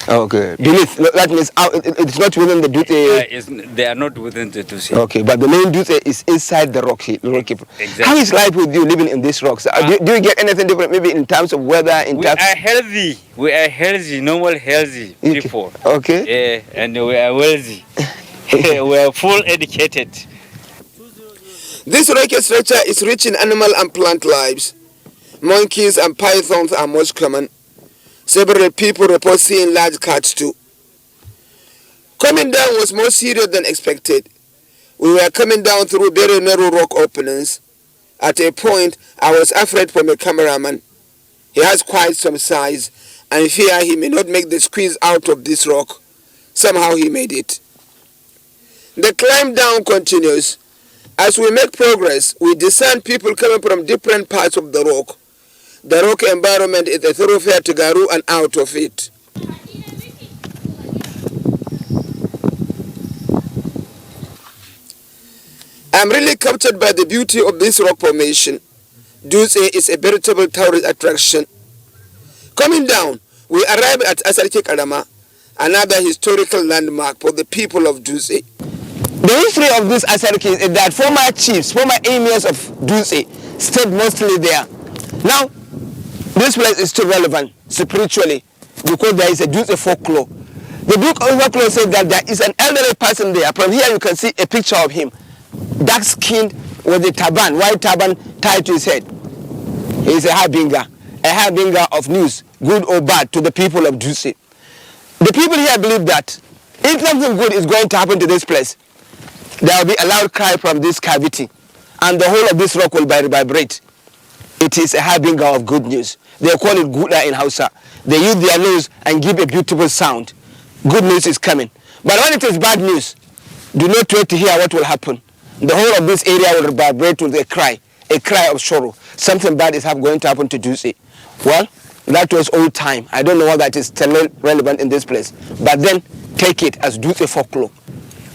Okay. Beneath, that means out, it's not within the Dutse. They are not within the Dutse. Okay, but the main Dutse is inside the rock. Exactly. How is life with you living in these rocks? Do you get anything different, maybe in terms of weather? We are healthy. We are healthy, normal healthy people. Okay. Yeah, and we are wealthy. We are full educated. This rocky structure is rich in animal and plant lives. Monkeys and pythons are most common. Several people report seeing large cats too. Coming down was more serious than expected. We were coming down through very narrow rock openings. At a point, I was afraid for my cameraman. He has quite some size, and fear he may not make the squeeze out of this rock. Somehow he made it. The climb down continues. As we make progress, we discern people coming from different parts of the rock. The rock environment is a thoroughfare to Garu and out of it. I'm really captured by the beauty of this rock formation. Dutse is a veritable tourist attraction. Coming down, we arrive at Asarike Karama, another historical landmark for the people of Dutse. The history of this Asarike is that former chiefs, former emirs of Dutse stayed mostly there. Now, this place is still relevant spiritually because there is a Dutse folklore. The book of folklore says that there is an elderly person there. From here you can see a picture of him, dark-skinned with a turban, white turban tied to his head. He is a harbinger of news, good or bad, to the people of Dutse. The people here believe that if something good is going to happen to this place, there will be a loud cry from this cavity, and the whole of this rock will vibrate. It is a harbinger of good news. They call it Guda in Hausa. They use their nose and give a beautiful sound. Good news is coming. But when it is bad news, do not wait to hear what will happen. The whole of this area will vibrate with a cry of sorrow. Something bad is going to happen to Dutse. Well, that was old time. I don't know whether that is still relevant in this place. But then, take it as Dutse folklore.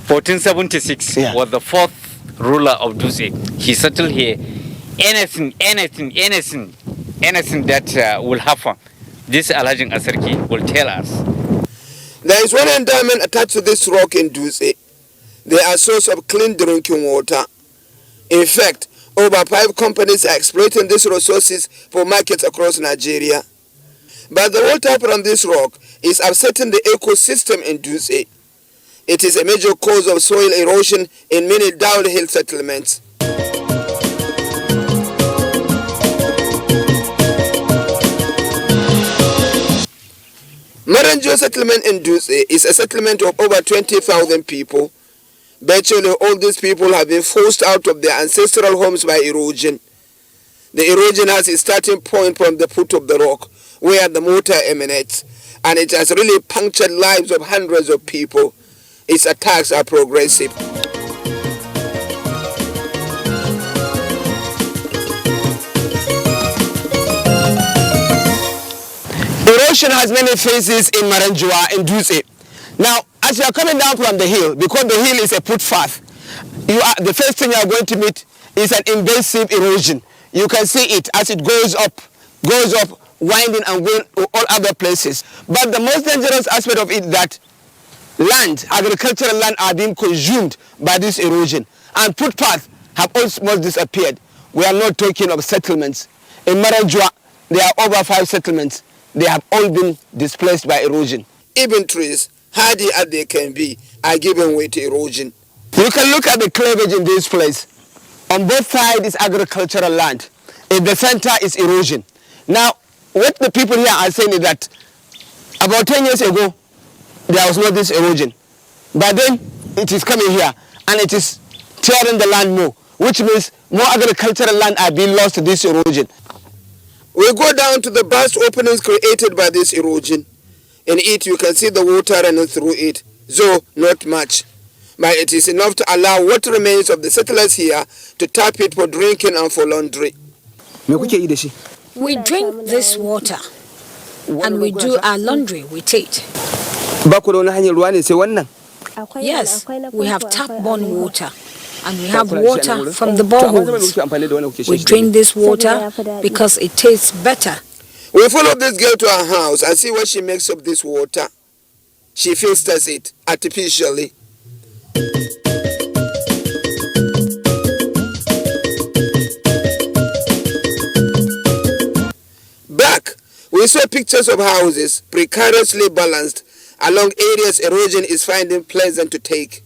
1476 was the fourth ruler of Dutse. He settled here. Anything that will happen, this Alhaji Asarki will tell us. There is one endowment attached to this rock in Dutse. They are a source of clean drinking water. In fact, over 5 companies are exploiting these resources for markets across Nigeria. But the water from this rock is upsetting the ecosystem in Dutse. It is a major cause of soil erosion in many downhill settlements. Maranjo settlement in Dutse is a settlement of over 20,000 people. Virtually all these people have been forced out of their ancestral homes by erosion. The erosion has its starting point from the foot of the rock, where the motor emanates, and it has really punctured lives of hundreds of people. Its attacks are progressive. Erosion has many phases in Maranjua, in Dutse. Now, as you are coming down from the hill, because the hill is a footpath, the first thing you are going to meet is an invasive erosion. You can see it as it goes up, winding and going to all other places. But the most dangerous aspect of it is that agricultural land are being consumed by this erosion. And footpaths have almost disappeared. We are not talking of settlements. In Maranjua, there are over 5 settlements. They have all been displaced by erosion. Even trees, hardy as they can be, are given way to erosion. You can look at the cleavage in this place. On both sides is agricultural land. In the center is erosion. Now, what the people here are saying is that about 10 years ago, there was not this erosion. But then it is coming here and it is tearing the land more, which means more agricultural land are being lost to this erosion. We go down to the vast openings created by this erosion. In it, you can see the water running through it, though not much. But it is enough to allow what remains of the settlers here to tap it for drinking and for laundry. We drink this water and we do our laundry with it. Yes, we have tap-borne water. And we have water from the boreholes. We drink this water because it tastes better. We follow this girl to her house and see what she makes of this water. She filters it artificially. Back, we saw pictures of houses precariously balanced along areas erosion is finding pleasant to take.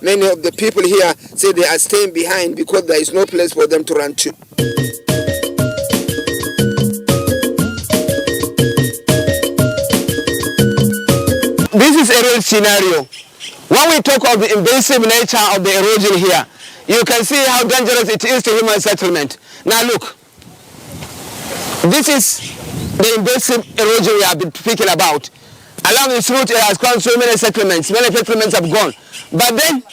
Many of the people here say they are staying behind because there is no place for them to run to. This is a real scenario. When we talk of the invasive nature of the erosion here, you can see how dangerous it is to human settlement. Now look, this is the invasive erosion we have been speaking about. Along this route it has gone so many settlements have gone. But then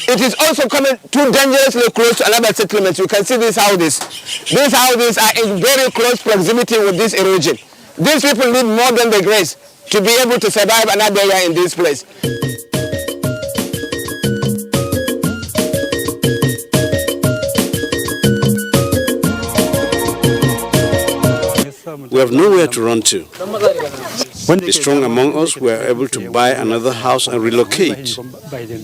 it is also coming too dangerously close to another settlement. You can see these houses. These houses are in very close proximity with this erosion. These people need more than the grace to be able to survive another year in this place. We have nowhere to run to. The strong among us were able to buy another house and relocate.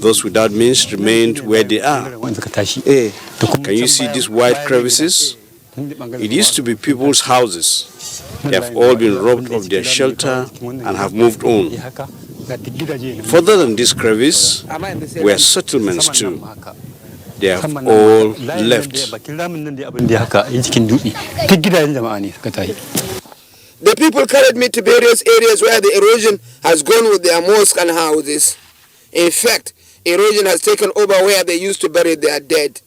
Those without means remained where they are. Can you see these wide crevices? It used to be people's houses. They have all been robbed of their shelter and have moved on. Further than this crevice were settlements too. They have all left. The people carried me to various areas where the erosion has gone with their mosques and houses. In fact, erosion has taken over where they used to bury their dead.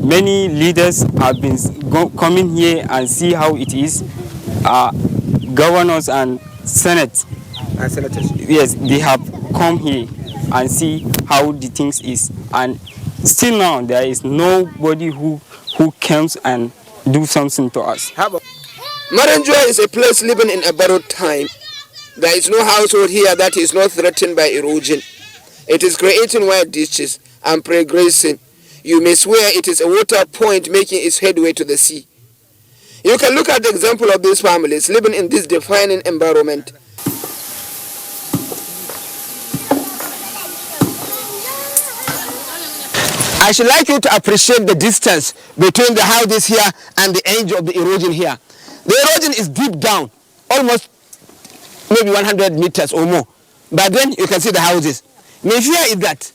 Many leaders have been coming here and see how it is. Governors and senate, yes, they have come here and see how the things is. And still now, there is nobody who comes and do something to us. Maranjua is a place living in a borrowed time. There is no household here that is not threatened by erosion. It is creating wide ditches and progressing. You may swear it is a water point making its headway to the sea. You can look at the example of these families living in this defining environment. I should like you to appreciate the distance between the houses here and the edge of the erosion here. The erosion is deep down, almost maybe 100 meters or more. But then you can see the houses. My fear is that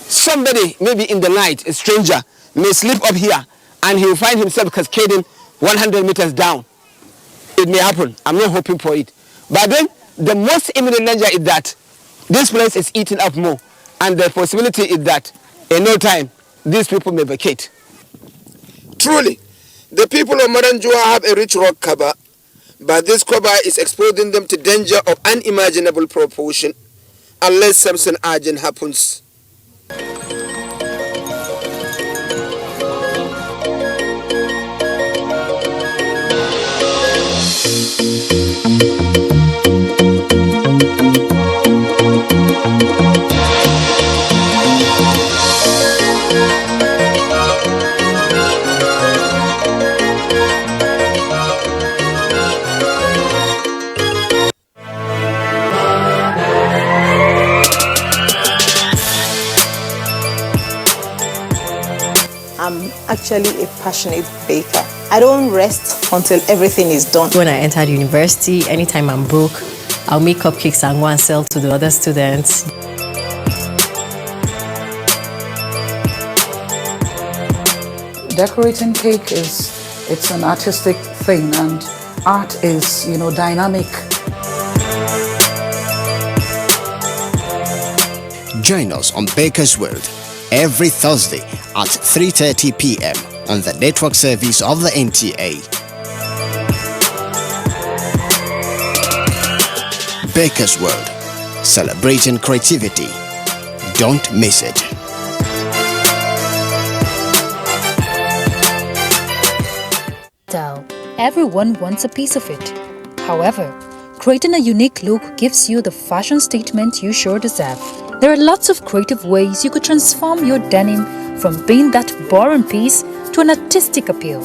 somebody, maybe in the night, a stranger, may slip up here and he will find himself cascading 100 meters down. It may happen. I'm not hoping for it. But then the most imminent danger is that this place is eaten up more. And the possibility is that in no time, these people may vacate. Truly, the people of Maranjua have a rich rock cover, but this cover is exposing them to danger of unimaginable proportion unless something urgent happens. I'm actually a passionate baker. I don't rest until everything is done. When I entered university, anytime I'm broke, I'll make cupcakes and go and sell to the other students. Decorating cake it's an artistic thing, and art is, dynamic. Join us on Baker's World every Thursday at 3:30 p.m. on the network service of the NTA. Baker's World, celebrating creativity. Don't miss it. Everyone wants a piece of it. However, creating a unique look gives you the fashion statement you sure deserve. There are lots of creative ways you could transform your denim from being that boring piece to an artistic appeal.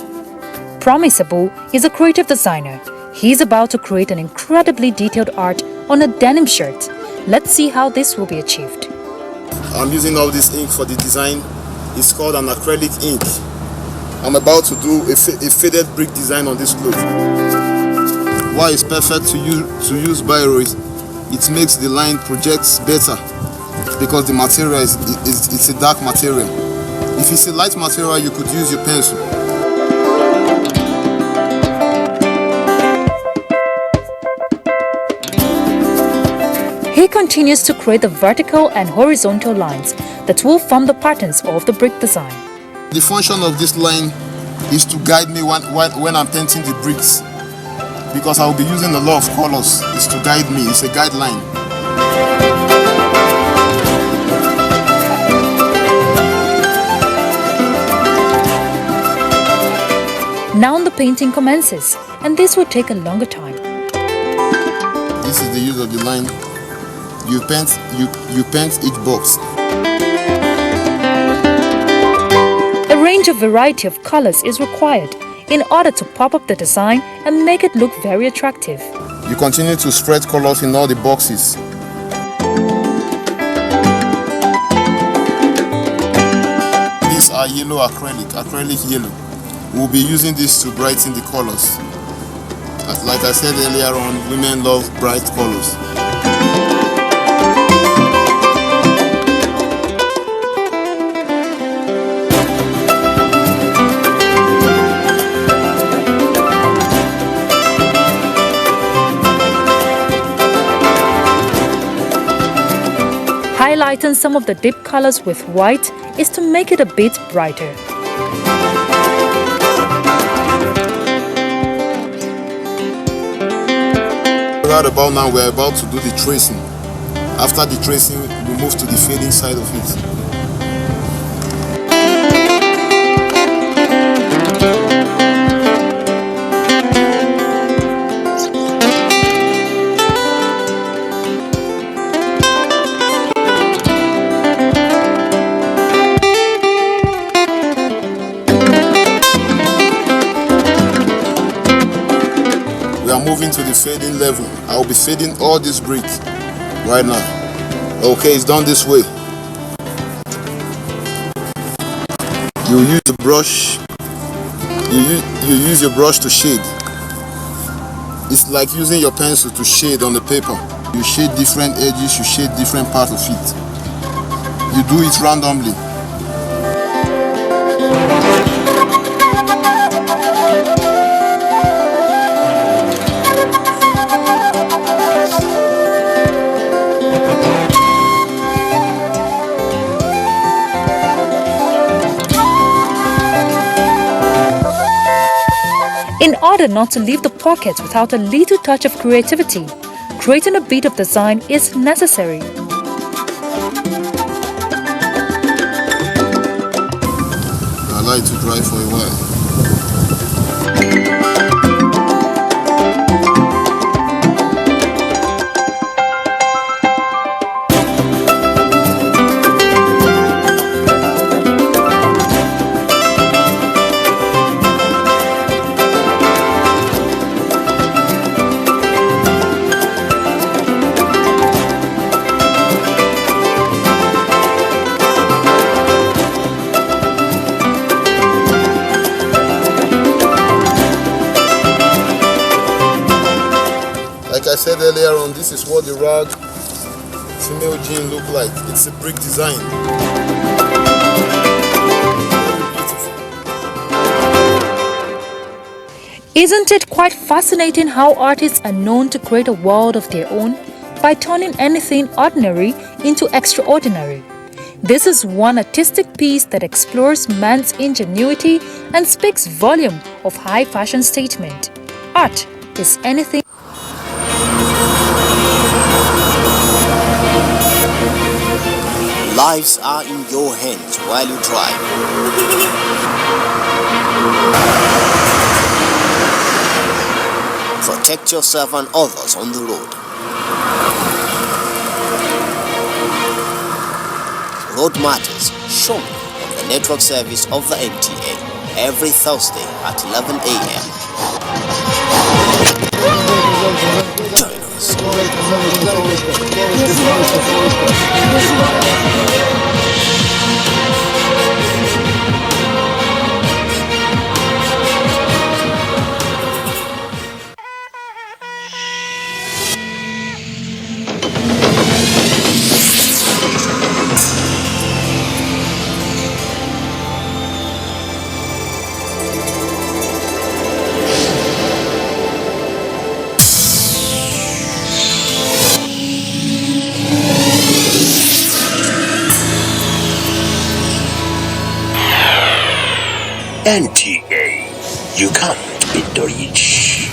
Promise Abu is a creative designer. He's about to create an incredibly detailed art on a denim shirt. Let's see how this will be achieved. I'm using all this ink for the design. It's called an acrylic ink. I'm about to do a faded brick design on this cloth. Why it's perfect to use biro is it makes the line projects better because the material it's a dark material. If it's a light material, you could use your pencil. He continues to create the vertical and horizontal lines that will form the patterns of the brick design. The function of this line is to guide me when I'm painting the bricks, because I will be using a lot of colors. It's to guide me. It's a guideline. Now the painting commences, and this will take a longer time. This is the use of the line. You paint each box. A range of variety of colors is required in order to pop up the design and make it look very attractive. You continue to spread colors in all the boxes. These are yellow acrylic yellow. We'll be using this to brighten the colors. Like I said earlier on, women love bright colors. Highlighting some of the deep colors with white is to make it a bit brighter. Right about now, we're about to do the tracing. After the tracing, we move to the fading side of it. Moving to the fading level. I will be fading all this brick right now. Okay, it's done this way. You use the brush. You use your brush to shade. It's like using your pencil to shade on the paper. You shade different edges. You shade different parts of it. You do it randomly. In order not to leave the pockets without a little touch of creativity, creating a bit of design is necessary. I like to dry for a while. Like I said earlier on, this is what the rag female jean look like. It's a brick design. Isn't it quite fascinating how artists are known to create a world of their own by turning anything ordinary into extraordinary? This is one artistic piece that explores man's ingenuity and speaks volume of high fashion statement. Art is anything. Lives are in your hands while you drive. Protect yourself and others on the road. Road Matters, shown on the network service of the NTA. every Thursday at 11 a.m. Join us. NTA, you can't beat the rich.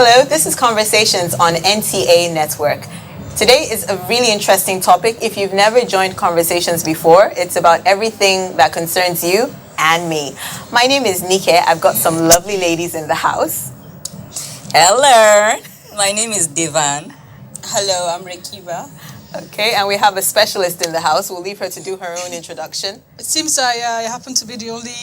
Hello, this is Conversations on NTA Network. Today is a really interesting topic. If you've never joined Conversations before, it's about everything that concerns you and me. My name is Nike. I've got some lovely ladies in the house. Hello, my name is Devan. Hello, I'm Rekiba. Okay, and we have a specialist in the house. We'll leave her to do her own introduction. It seems I happen to be the only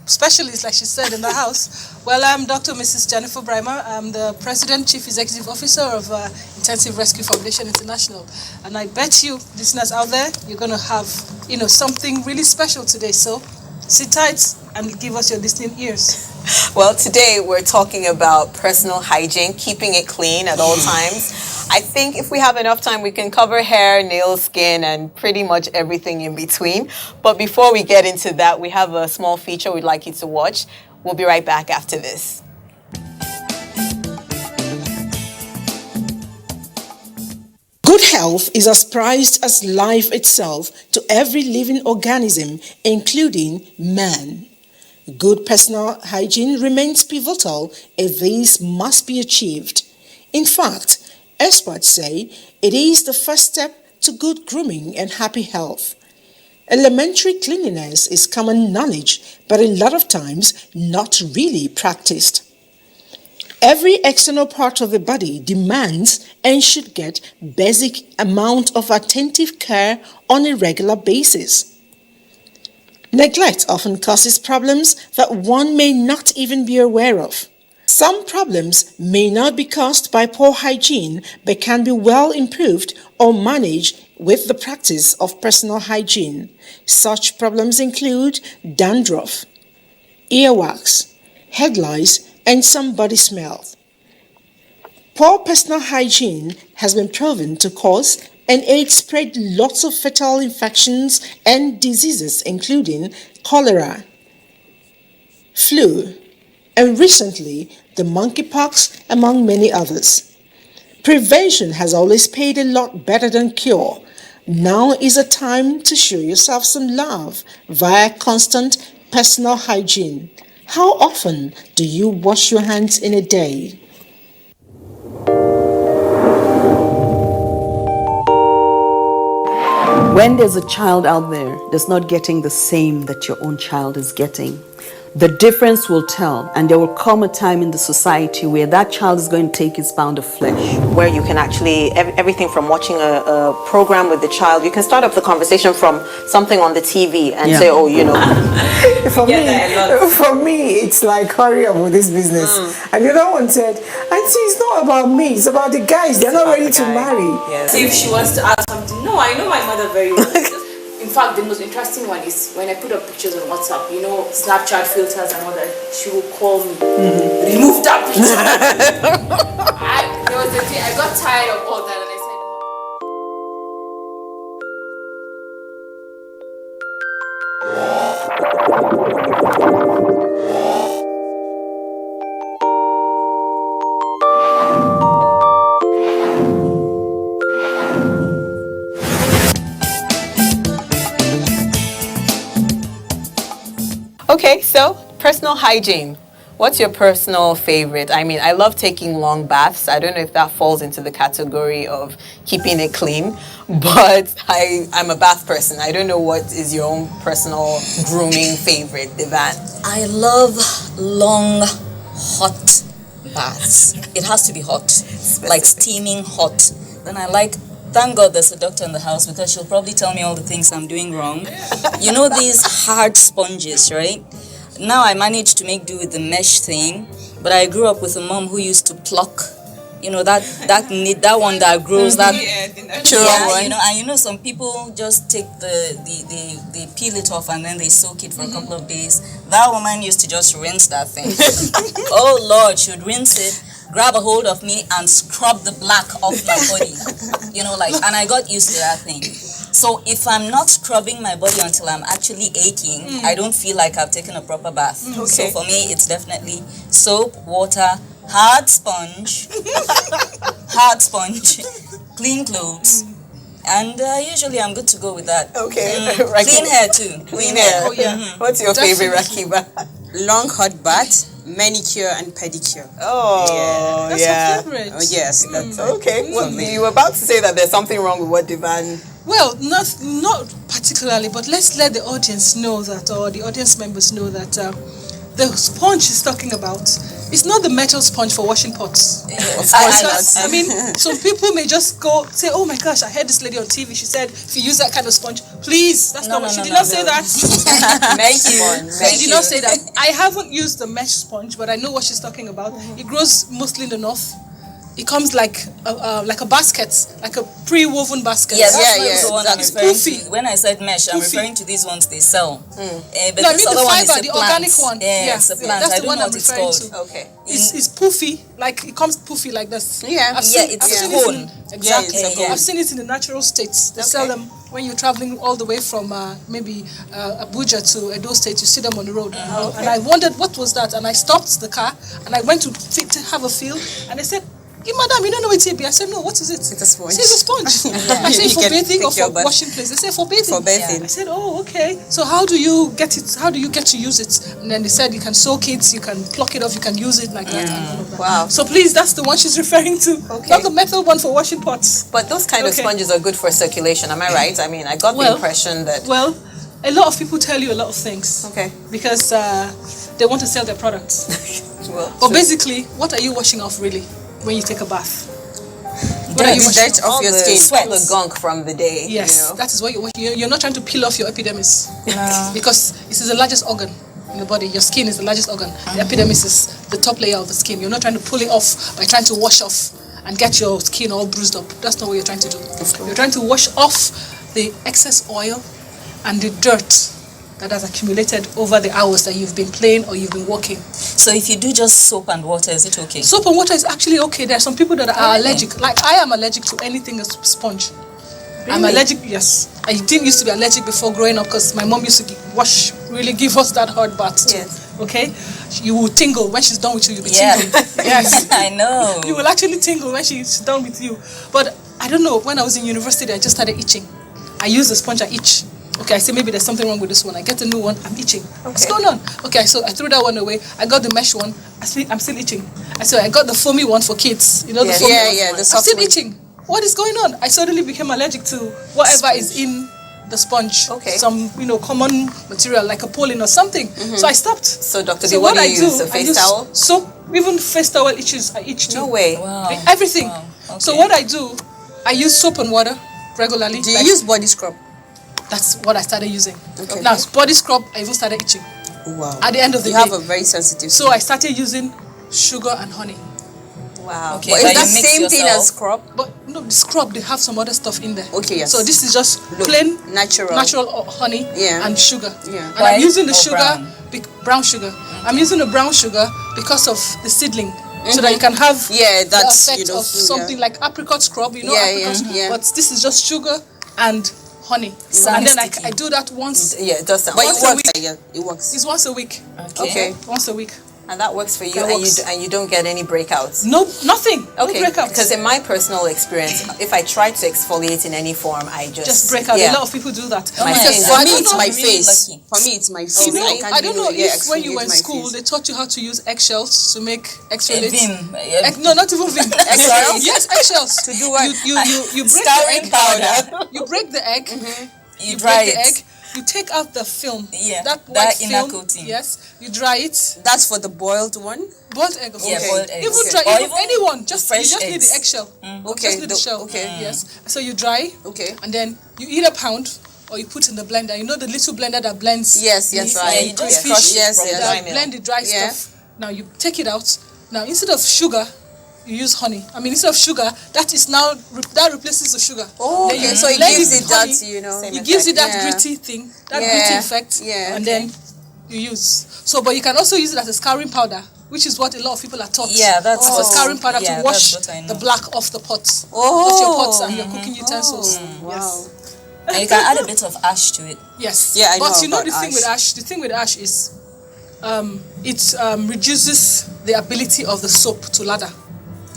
specialist, like she said, in the house. Well, I'm Dr. Mrs. Jennifer Brimer. I'm the President, Chief Executive Officer of Intensive Rescue Foundation International. And I bet you, listeners out there, you're going to have, something really special today. So sit tight and give us your listening ears. Well, today we're talking about personal hygiene, keeping it clean at all times. I think if we have enough time, we can cover hair, nails, skin, and pretty much everything in between. But before we get into that, we have a small feature we'd like you to watch. We'll be right back after this. Good health is as prized as life itself to every living organism, including man. Good personal hygiene remains pivotal if this must be achieved. In fact, experts say it is the first step to good grooming and happy health. Elementary cleanliness is common knowledge, but a lot of times not really practiced. Every external part of the body demands and should get basic amount of attentive care on a regular basis. Neglect often causes problems that one may not even be aware of. Some problems may not be caused by poor hygiene, but can be well improved or managed with the practice of personal hygiene. Such problems include dandruff, earwax, head lice, and some body smell. Poor personal hygiene has been proven to cause and aid spread lots of fatal infections and diseases including cholera, flu, and recently the monkeypox, among many others. Prevention has always paid a lot better than cure. Now is a time to show yourself some love via constant personal hygiene. How often do you wash your hands in a day? When there's a child out there is not getting the same that your own child is getting, the difference will tell, and there will come a time in the society where that child is going to take his pound of flesh. Where you can actually, everything from watching a program with the child, you can start up the conversation from something on the TV and say, oh, you know. For me, it's like, hurry up with this business. And the other one said, Auntie, it's not about me, it's about the guys. They're not ready to marry. Yes. If she wants to ask something, no, I know my mother very well. In fact, the most interesting one is when I put up pictures on WhatsApp, you know, Snapchat filters and all that, she will call me, remove that picture. There was a day I got tired of all that and I said, Okay, so personal hygiene. What's your personal favorite? I mean, I love taking long baths. I don't know if that falls into the category of keeping it clean, but I'm a bath person. I don't know what is your own personal grooming favorite, Devan. I love long, hot baths. It has to be hot, like steaming hot. Then I like, thank God there's a doctor in the house because she'll probably tell me all the things I'm doing wrong. You know these hard sponges, right? Now I managed to make do with the mesh thing, but I grew up with a mom who used to pluck, you know, that one that grows, that one. You know, and you know some people just take they peel it off and then they soak it for a couple of days. That woman used to just rinse that thing. Oh Lord, she would rinse it, grab a hold of me and scrub the black off my body. You know, like, and I got used to that thing. So if I'm not scrubbing my body until I'm actually aching, I don't feel like I've taken a proper bath. Okay. So for me, it's definitely soap, water, hard sponge, clean clothes. And usually I'm good to go with that. Okay. Clean hair too. Clean hair. Oh, yeah. What's your favorite, Rakiba? Long hot bath, manicure and pedicure. Oh, yeah. That's your favorite. Oh, yes, that's okay. Well, you were about to say that there's something wrong with what Devan. Well, not particularly, but let's let the audience know that, or the audience members know that the sponge she's talking about is not the metal sponge for washing pots. I mean, some people may just go say, "Oh my gosh, I heard this lady on TV. She said if you use that kind of sponge, please." That's not what she did not say that. Thank you. She did not say that. I haven't used the mesh sponge, but I know what she's talking about. It grows mostly in the north. It comes like a basket, like a pre-woven basket. Yes, that's the one I'm referring poofy. to. When I said mesh, I'm referring to these ones they sell. But no, I this mean other the one fiber, is a the plant. organic one. Yeah, it's a plant. That's I the don't one know I'm what it's referring called. to. Okay. It's poofy, like it comes poofy like this. Yeah. I've seen it in, exactly. Yeah. I've seen it in the natural states. They sell them when you're traveling all the way from maybe Abuja to Edo State. You see them on the road. And I wondered what was that, and I stopped the car and I went to have a feel, and they said, madam, you don't know what it is. I said, no, what is it? It's a sponge. It's a sponge. I say for bathing or for washing place. They say for bathing. For bathing. I said, oh, okay. So how do you get it? How do you get to use it? And then they said you can soak it, you can pluck it off, you can use it like that. And all of that. Wow. So please, that's the one she's referring to. Okay. Not the metal one for washing pots. But those kind of sponges are good for circulation. Am I right? I mean, I got the impression that. Well, a lot of people tell you a lot of things. Okay. Because they want to sell their products. But basically, what are you washing off really when you take a bath? What are you washing off your skin? Sweat, the gunk from the day. Yes, you know? that is what you're washing. You're not trying to peel off your epidermis. No. Because this is the largest organ in the body. Your skin is the largest organ. The epidermis is the top layer of the skin. You're not trying to pull it off by trying to wash off and get your skin all bruised up. That's not what you're trying to do. You're trying to wash off the excess oil and the dirt that has accumulated over the hours that you've been playing or you've been working. So if you do just soap and water, is it okay? Soap and water is actually okay. There are some people that are allergic. Like I am allergic to anything as sponge. Really? I'm allergic, yes. I didn't used to be allergic before growing up because my mom used to give us that hot bath too. Yes. Okay? You will tingle. When she's done with you, you'll be tingling. Yes. I know. You will actually tingle when she's done with you. But I don't know, when I was in university, I just started itching. I use the sponge, I itch. Okay, I say maybe there's something wrong with this one. I get a new one, I'm itching. Okay. What's going on? Okay, so I threw that one away. I got the mesh one. I'm still itching. I got the foamy one for kids. You know the foamy one? Yeah, the soft I'm still itching. What is going on? I suddenly became allergic to whatever is in the sponge, some common material like a Polin or something. So I stopped. So Dr. B, what do you use? A face towel? Soap, even face towel I itch too. No way. Wow. Everything. Wow. Okay. So what I do, I use soap and water regularly. Do you use body scrub? That's what I started using. Okay. Now body scrub, I even started itching. Wow. At the end of the day. You have a very sensitive skin. So I started using sugar and honey. Wow. Okay. But is that same thing as scrub? But no, the scrub, they have some other stuff in there. Okay, yes. So this is just plain natural honey and sugar. Yeah. And I'm using the sugar, brown sugar. I'm using the brown sugar because of the seedling. So that you can have the effect of something like apricot scrub, but this is just sugar and honey. And then I do that once. Yeah, it does sound. But it works. It works. It's once a week. Okay. Once a week. And that works for you, and you don't get any breakouts? No, nothing. Okay, no breakouts. Because in my personal experience, if I try to exfoliate in any form, I just break out. A lot of people do that. For me, it's my face. For me, it's my face. I don't know if when you were in school, they taught you how to use eggshells to make exfoliate. Vim. No, not even vim. Eggshells? Yes, eggshells. To do what? You break the egg powder. You break the egg. You dry break the it. egg. You take out the film. Yeah, that inner coating. Yes, you dry it. That's for the boiled one? Boiled egg. Okay. Yeah, boiled egg. Even dry, even anyone. You just need the eggshell. Okay. Just need the shell. Okay. Yes. So you dry. Okay. And then you eat a pound, or you put in the blender. You know the little blender that blends. Yes. Right. You just crush blend the dry stuff. Now you take it out. Now instead of sugar, you use honey. I mean, instead of sugar, that replaces the sugar. Oh, okay. So it gives it that, it gives it that gritty thing, that gritty effect. Yeah. And then you use. So, but you can also use it as a scouring powder, which is what a lot of people are taught. Yeah, that's a scouring powder to wash the black off the pots. Both your pots and your cooking utensils. Wow. Yes. And you can add a bit of ash to it. Yes. Yeah, I know. But you know the thing with ash. The thing with ash is, it reduces the ability of the soap to lather.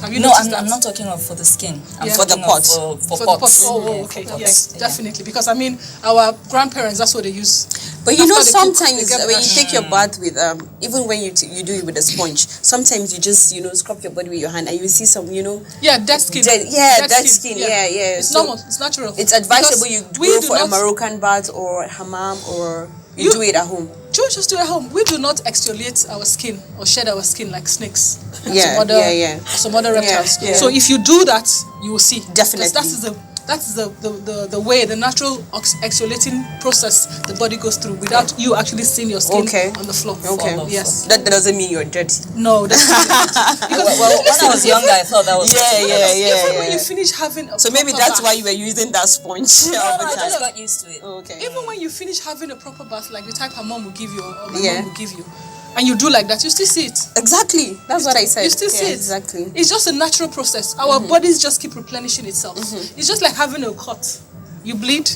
Have you noticed that? I'm not talking of for the skin. I'm for the pot. For pots. Oh, okay. Yes, definitely. Because I mean, our grandparents, that's what they use. But you know, sometimes when you take your bath with, even when you do it with a sponge, sometimes you just, scrub your body with your hand and you see some, dead skin. Dead skin. Yeah. It's normal. It's natural. It's advisable you go for a Moroccan bath or hammam, or you do it at home. Just do it at home. We do not exfoliate our skin or shed our skin like snakes. Some other reptiles. Yeah. So if you do that, you will see. Definitely. That's the way, the natural exfoliating process the body goes through without you actually seeing your skin on the floor. Okay. Yes. That doesn't mean you're dirty. No, that's because when I was younger, I thought that was even when you finish having a so maybe that's why you were using that sponge. I just got used to it. Okay. Even when you finish having a proper bath, like the type her mom will give you or my mom will give you, and you do like that, you still see it. Exactly. That's what I said. You still see it. Exactly. It's just a natural process. Our bodies just keep replenishing itself. It's just like having a cut. You bleed,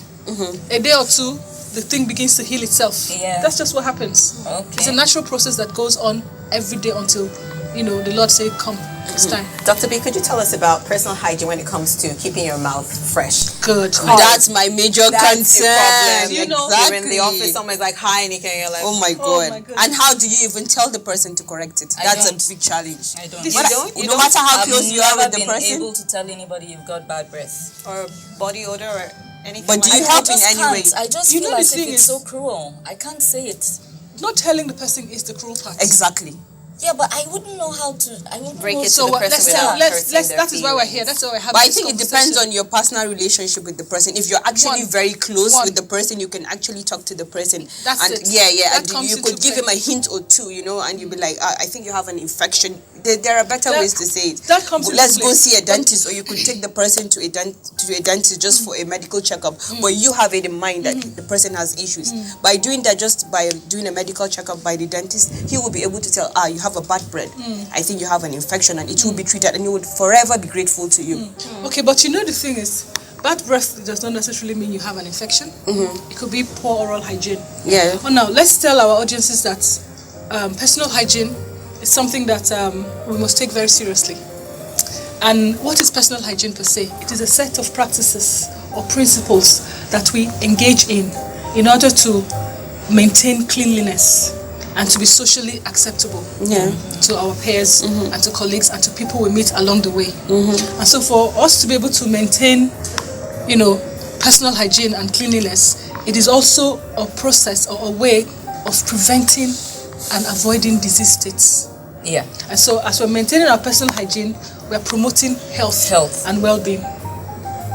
a day or two, the thing begins to heal itself. Yeah. That's just what happens. Okay. It's a natural process that goes on every day until, the Lord say, come, it's time. Dr. B, could you tell us about personal hygiene when it comes to keeping your mouth fresh? Good. That's my major concern. You're in the office, someone's like, hi, and you're like, oh my God. And how do you even tell the person to correct it? That's a big challenge. I don't. No matter how close you are with the person. I've never been able to tell anybody you've got bad breath. Or body odor or anything. But do you help in any way? I just feel as if it's so cruel. I can't say it. Not telling the person is the cruel part. Exactly. Yeah, but I wouldn't know how to. I wouldn't break it so to the person without hurting that is why we're here. That's why we're having. But I think it depends on your personal relationship with the person. If you're actually very close with the person, you can actually talk to the person. That's and it. Yeah. And you could give him a hint or two, and you'd be like, I think you have an infection. There are better ways to say it. That comes. Let's go see a dentist, or you could take the person to a dentist just for a medical checkup. But you have it in mind that the person has issues. By doing that, just by doing a medical checkup by the dentist, he will be able to tell, you have a bad breath. I think you have an infection, and it will be treated, and you would forever be grateful to you. Okay, but the thing is, bad breath does not necessarily mean you have an infection. It could be poor oral hygiene. Yeah. Well, now let's tell our audiences that personal hygiene is something that we must take very seriously. And what is personal hygiene per se? It is a set of practices or principles that we engage in order to maintain cleanliness and to be socially acceptable to our peers and to colleagues and to people we meet along the way. And so for us to be able to maintain, personal hygiene and cleanliness, it is also a process or a way of preventing and avoiding disease states. Yeah. And so as we're maintaining our personal hygiene, we're promoting health and well-being.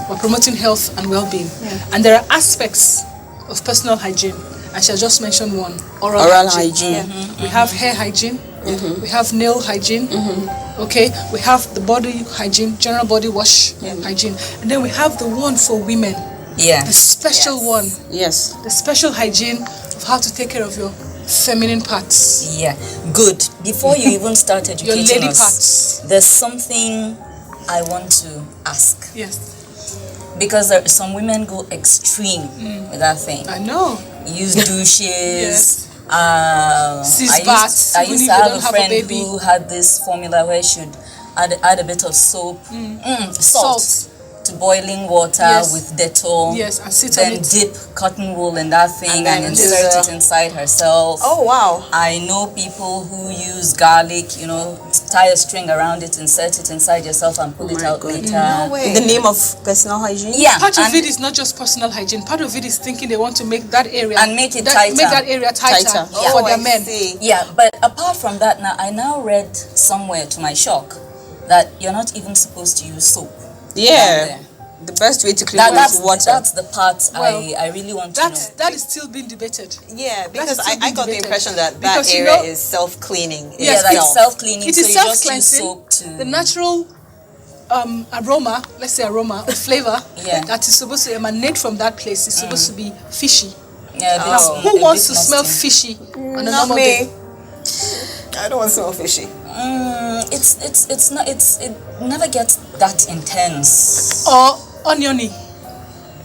We're promoting health and well-being. Yeah. And there are aspects of personal hygiene. I shall just mention one. Oral hygiene. Yeah. Mm-hmm. We have hair hygiene. Mm-hmm. We have nail hygiene. Mm-hmm. Okay. We have the body hygiene, general body wash hygiene. And then we have the one for women. Yeah. The special one. Yes. The special hygiene of how to take care of your feminine parts. Yeah. Good. Before you even start educating your lady us, parts. there's something I want to ask. Yes. Because some women go extreme with that thing. I know. Use douches. Yes. I used to have a friend who had this formula where she should add a bit of soap, salt to boiling water with Dettol. Yes, and sit then on it. dip cotton wool in that thing and insert it inside herself. Oh wow! I know people who use garlic. Tie a string around it, insert it inside yourself, and pull it out later. No way. In the name of personal hygiene. Yeah, part of it is not just personal hygiene. Part of it is thinking they want to make that area tighter. Make that area tighter for their men. Yeah, but apart from that, I now read somewhere to my shock that you're not even supposed to use soap. Yeah. The best way to clean is water. That's the part I really want to know. That is still being debated. Yeah, because I got the impression that area is self-cleaning. Yes, it's self-cleaning. It is self-cleansing. The natural aroma, let's say aroma or flavor that is supposed to emanate from that place is supposed to be fishy. Yeah, now, who wants to smell fishy on a normal day? I don't want to smell fishy. It never gets that intense. Or oniony.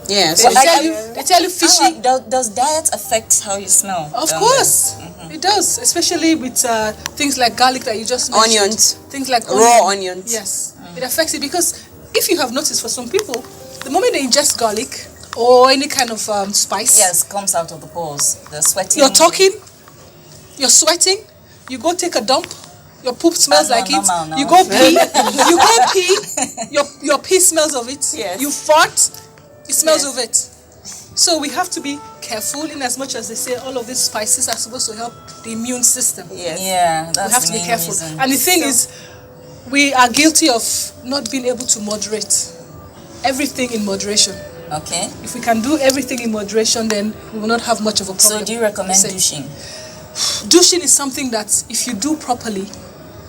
Yes. They tell you fishy. Does diet affect how you smell? Of course. It does, especially with things like garlic that you just mentioned. Onions. Things like raw onions. Yes. It affects it because if you have noticed for some people, the moment they ingest garlic or any kind of spice. Yes, comes out of the pores. They're sweating. You're talking, you're sweating, you go take a dump, your poop smells like it. No. You go pee, your pee smells of it. Yes. You fart, it smells of it. So we have to be careful in as much as they say all of these spices are supposed to help the immune system. Yes. Yeah, that's we have to be careful. And the thing is, we are guilty of not being able to moderate everything in moderation. Okay. If we can do everything in moderation, then we will not have much of a problem. So do you recommend douching? Douching is something that if you do properly,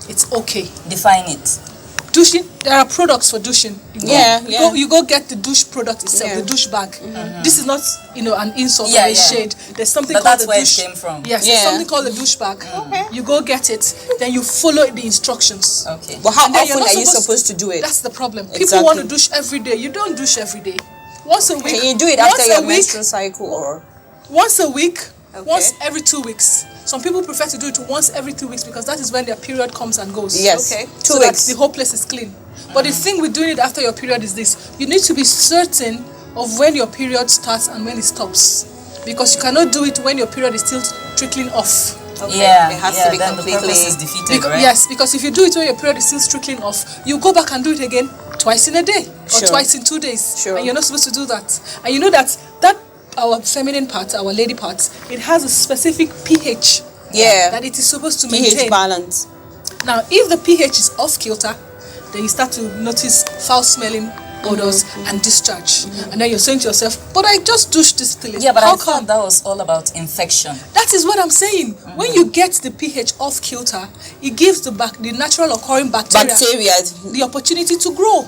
it's okay. Define it. Douching, there are products for douching. You go get the douche product itself, the douche bag. Mm-hmm. This is not, an insult or a shade. There's something called that's the where douche. It came from. Yes, there's something called the douche bag. Okay. You go get it, then you follow the instructions. Okay. But how often are you supposed to do it? That's the problem. People want to douche every day. You don't douche every day. Once a week. Can you do it after your menstrual cycle or? Once a week. Okay. Once every 2 weeks. Some people prefer to do it once every 2 weeks because that is when their period comes and goes. Yes. Okay. 2 weeks. That the whole place is clean. But the thing with doing it after your period is this: you need to be certain of when your period starts and when it stops, because you cannot do it when your period is still trickling off. Okay. Yeah, it has to be completely. The purpose is defeated, right? Yes, because if you do it when your period is still trickling off, you go back and do it again twice in a day or twice in 2 days. Sure. And you're not supposed to do that. And you know that our feminine part, our lady part, it has a specific pH. Yeah. That it is supposed to maintain. pH balance. Now, if the pH is off kilter, then you start to notice foul-smelling odors and discharge. And then you're saying to yourself, but I just douched this thing. Yeah, but I thought that was all about infection. That is what I'm saying. When you get the pH off kilter, it gives the natural occurring bacteria the opportunity to grow.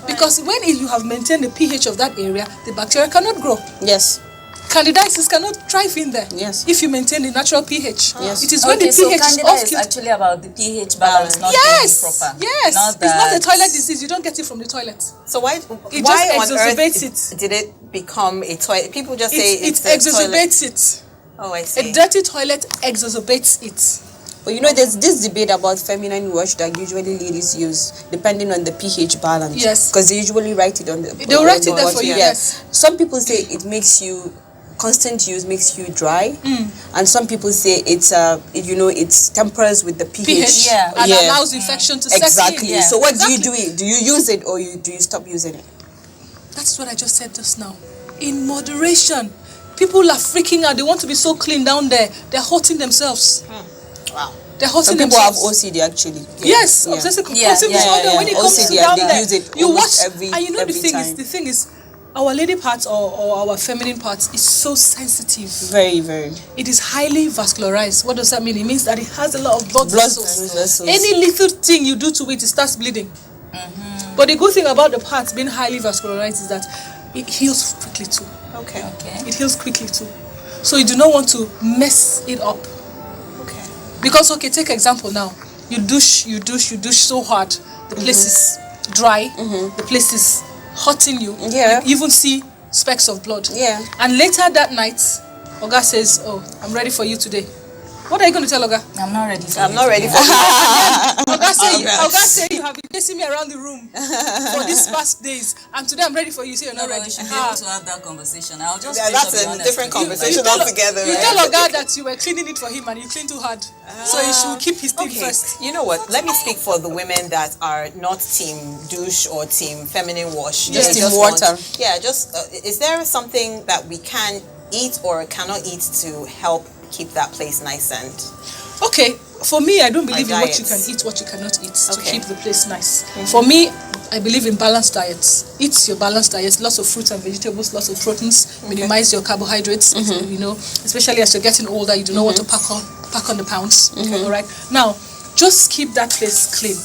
Because when you have maintained the pH of that area, the bacteria cannot grow. Yes. Candidiasis cannot thrive in there. Yes. If you maintain the natural pH. Yes. It is when the pH is off kilter. Is actually about the pH balance not being proper. Yes. It's not a toilet disease. You don't get it from the toilet. So why just exacerbates it? Did it become a toilet? People just say it exacerbates it. Oh, I see. A dirty toilet exacerbates it. But there's this debate about feminine wash that usually ladies use, depending on the pH balance. Yes. Because they usually write it on the. They'll write it there for you. Yes. Some people say it makes you. Constant use makes you dry, and some people say it's it tempers with the pH. And allows infection to set in. Exactly. So what do you do? Do you use it or do you stop using it? That's what I just said just now. In moderation. People are freaking out. They want to be so clean down there. They're hurting themselves. Wow. They're hurting Some people themselves. have OCD actually. Yes, obsessive compulsive disorder. When it comes OCD, to down they there, use it you watch, every, and you know every the thing is, our lady parts or our feminine parts is so sensitive. Very, very. It is highly vascularized. What does that mean? It means that it has a lot of blood vessels. vessels. Any little thing you do to it starts bleeding. But the good thing about the parts being highly vascularized is that it heals quickly too. Okay. It heals quickly too. So you do not want to mess it up. Okay. Because take example now. You douche so hard. The place is dry. The place is hurting you. Yeah. You even see specks of blood. Yeah. And later that night, Oga says, "Oh, I'm ready for you today." What are you going to tell Oga? I'm not ready for I'm not ready for Oga say you have been chasing me around the room for these past days, and today I'm ready for you. You say you're not ready. We should be able to have that conversation. I'll just that's a different conversation altogether. You tell Oga that you were cleaning it for him and you cleaned too hard, so he should keep his thing first. You know what? Let me speak for the women that are not team douche or team feminine wash. Just team water. Is there something that we can eat or cannot eat to help keep that place nice and... Okay, for me, I don't believe in what you can eat, what you cannot eat to keep the place nice. For me, I believe in balanced diets. Eat your balanced diets, lots of fruits and vegetables, lots of proteins, minimize your carbohydrates, you know, especially as you're getting older, you do not want to pack on the pounds. All right. Now, just keep that place clean.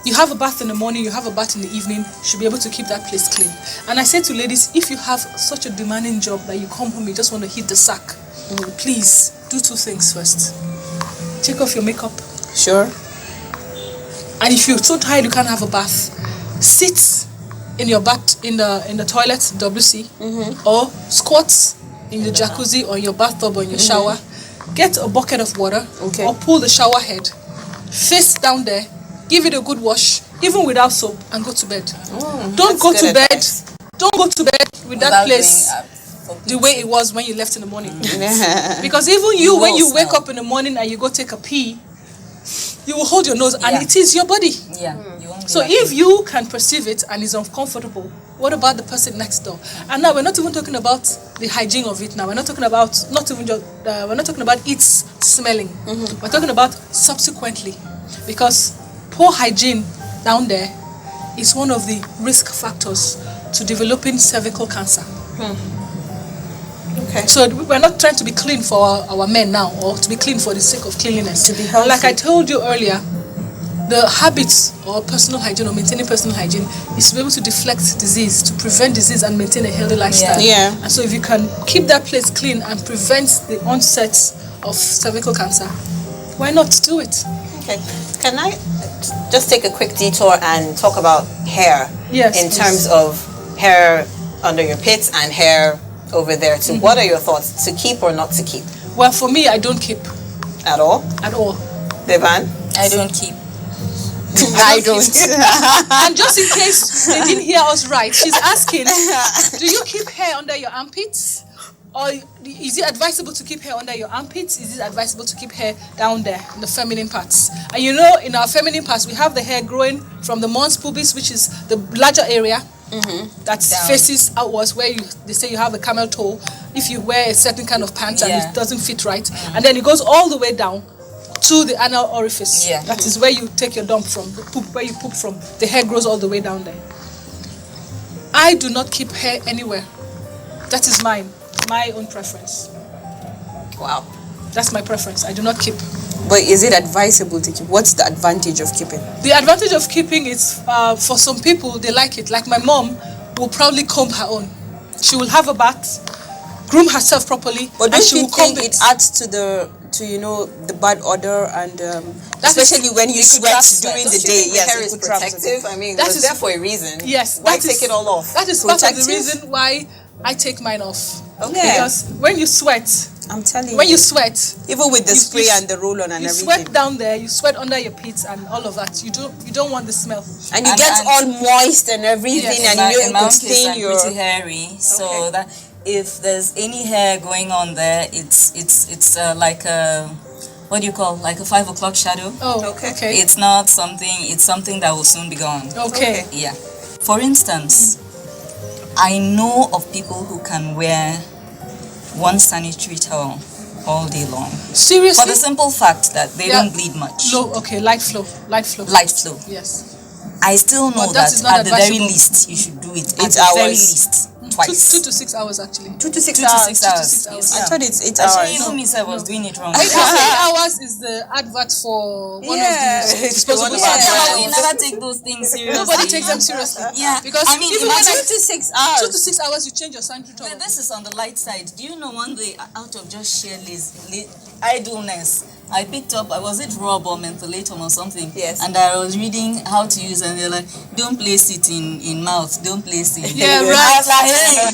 You have a bath in the morning, you have a bath in the evening, you should be able to keep that place clean. And I say to ladies, if you have such a demanding job that you come home, you just want to hit the sack, please do two things first. Take off your makeup. Sure. And if you're so tired you can't have a bath, sit in your bath in the toilet, WC, or squat in the jacuzzi or in your bathtub or in your shower. Get a bucket of water or pull the shower head, face down there, give it a good wash, even without soap, and go to bed. Don't go to bed. Don't go to bed with that place the way it was when you left in the morning. Because even you, when you wake up in the morning and you go take a pee, you will hold your nose and it is your body. So if you can perceive it and it's uncomfortable, what about the person next door? And now we're not even talking about the hygiene of it now. We're not talking about we're not talking about it smelling. We're talking about subsequently, because poor hygiene down there is one of the risk factors to developing cervical cancer. Okay. So we're not trying to be clean for our men now, or to be clean for the sake of cleanliness. To be healthy. Like I told you earlier, the habits or personal hygiene or maintaining personal hygiene is to be able to deflect disease, to prevent disease and maintain a healthy lifestyle. And so if you can keep that place clean and prevent the onset of cervical cancer, why not do it? Okay. Can I just take a quick detour and talk about hair? Yes. In terms of hair under your pits and hair over there too. What are your thoughts? To keep or not to keep? Well, for me, I don't keep. At all? At all. Devan? I don't keep. I don't. And just in case they didn't hear us right, she's asking, do you keep hair under your armpits? Or is it advisable to keep hair under your armpits? Is it advisable to keep hair down there in the feminine parts? And you know, in our feminine parts, we have the hair growing from the mons pubis, which is the larger area that faces outwards, where they say you have a camel toe if you wear a certain kind of pants and it doesn't fit right. And then it goes all the way down to the anal orifice. That is where you take your dump from, the poop, where you poop from. The hair grows all the way down there. I do not keep hair anywhere. That is my own preference. Wow. That's my preference. I do not keep. But is it advisable to keep? What's the advantage of keeping? The advantage of keeping is, for some people, they like it. Like my mom will probably comb her own. She will have a bath, groom herself properly, but and she will comb it. It adds to the bad odor and especially when you sweat during the day. Yes, hair is protective. I mean, it's there for a reason. Yes. Why take it all off? That is part of the reason why I take mine off. Okay. Because when you sweat, I'm telling you. When you sweat, even with the spray and the roll-on and everything, you sweat down there, you sweat under your pits and all of that. You don't want the smell. And you get all moist and everything, and you know it could stain your. Pretty hairy, so that if there's any hair going on there, it's like a, what do you call, like a 5 o'clock shadow. Oh, okay. It's not something. It's something that will soon be gone. Okay. Yeah. For instance, I know of people who can wear one sanitary towel all day long. Seriously? For the simple fact that they don't bleed much. Light flow. Light flow. Yes. I still know that at the very least you should do it. 8 hours. At the very least. Twice. 2 to 6 hours actually. 2 to 6 hours. Yes. I thought it's 8 hours. Actually, even me I was doing it wrong. 8 hours is the advert for one of the disposable we never take those things seriously. Nobody takes them seriously. Yeah. Because I mean, imagine 2 to 6 hours. 2 to 6 hours you change your sanitary towel. This is on the light side. Do you know one day out of just sheer idleness, I picked up, was it rub or mentholatum or something? Yes. And I was reading how to use, and they're like, don't place it in mouth, don't place it. Yeah, right. I was like, hey.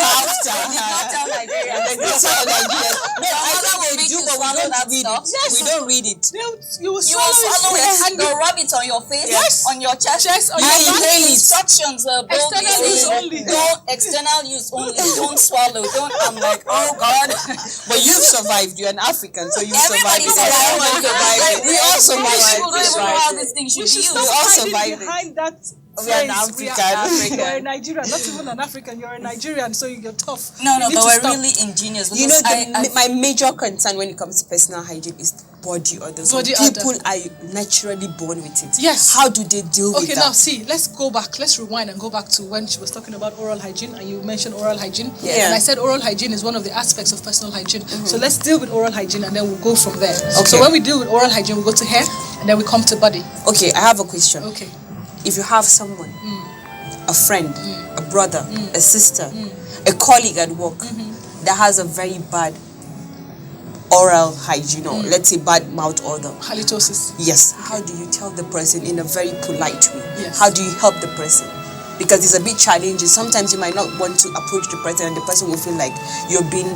After. We don't read it. You will swallow it. And you rub it on your face, on your chest, on your back. Instructions are external use only. External use only. Don't swallow. I'm like, oh God. But you've survived. You're an African, so you survived. We all survived. People don't even know how this thing should be used. We all survived behind that. We are an African. You're a Nigerian, not even an African. You're a Nigerian, so you're tough. No, but we're really ingenious. You know, my major concern when it comes to personal hygiene is body odor. People are naturally born with it. Yes. How do they deal with that? Okay, now see, let's go back. Let's rewind and go back to when she was talking about oral hygiene, and you mentioned oral hygiene. Yeah. And I said oral hygiene is one of the aspects of personal hygiene. So let's deal with oral hygiene, and then we'll go from there. Okay. So when we deal with oral hygiene, we go to hair, and then we come to body. Okay, I have a question. Okay. If you have someone, a friend, a brother, a sister, a colleague at work that has a very bad oral hygiene, or let's say bad mouth odor, halitosis. Yes. How do you tell the person in a very polite way? Yes. How do you help the person? Because it's a bit challenging. Sometimes you might not want to approach the person, and the person will feel like you're being,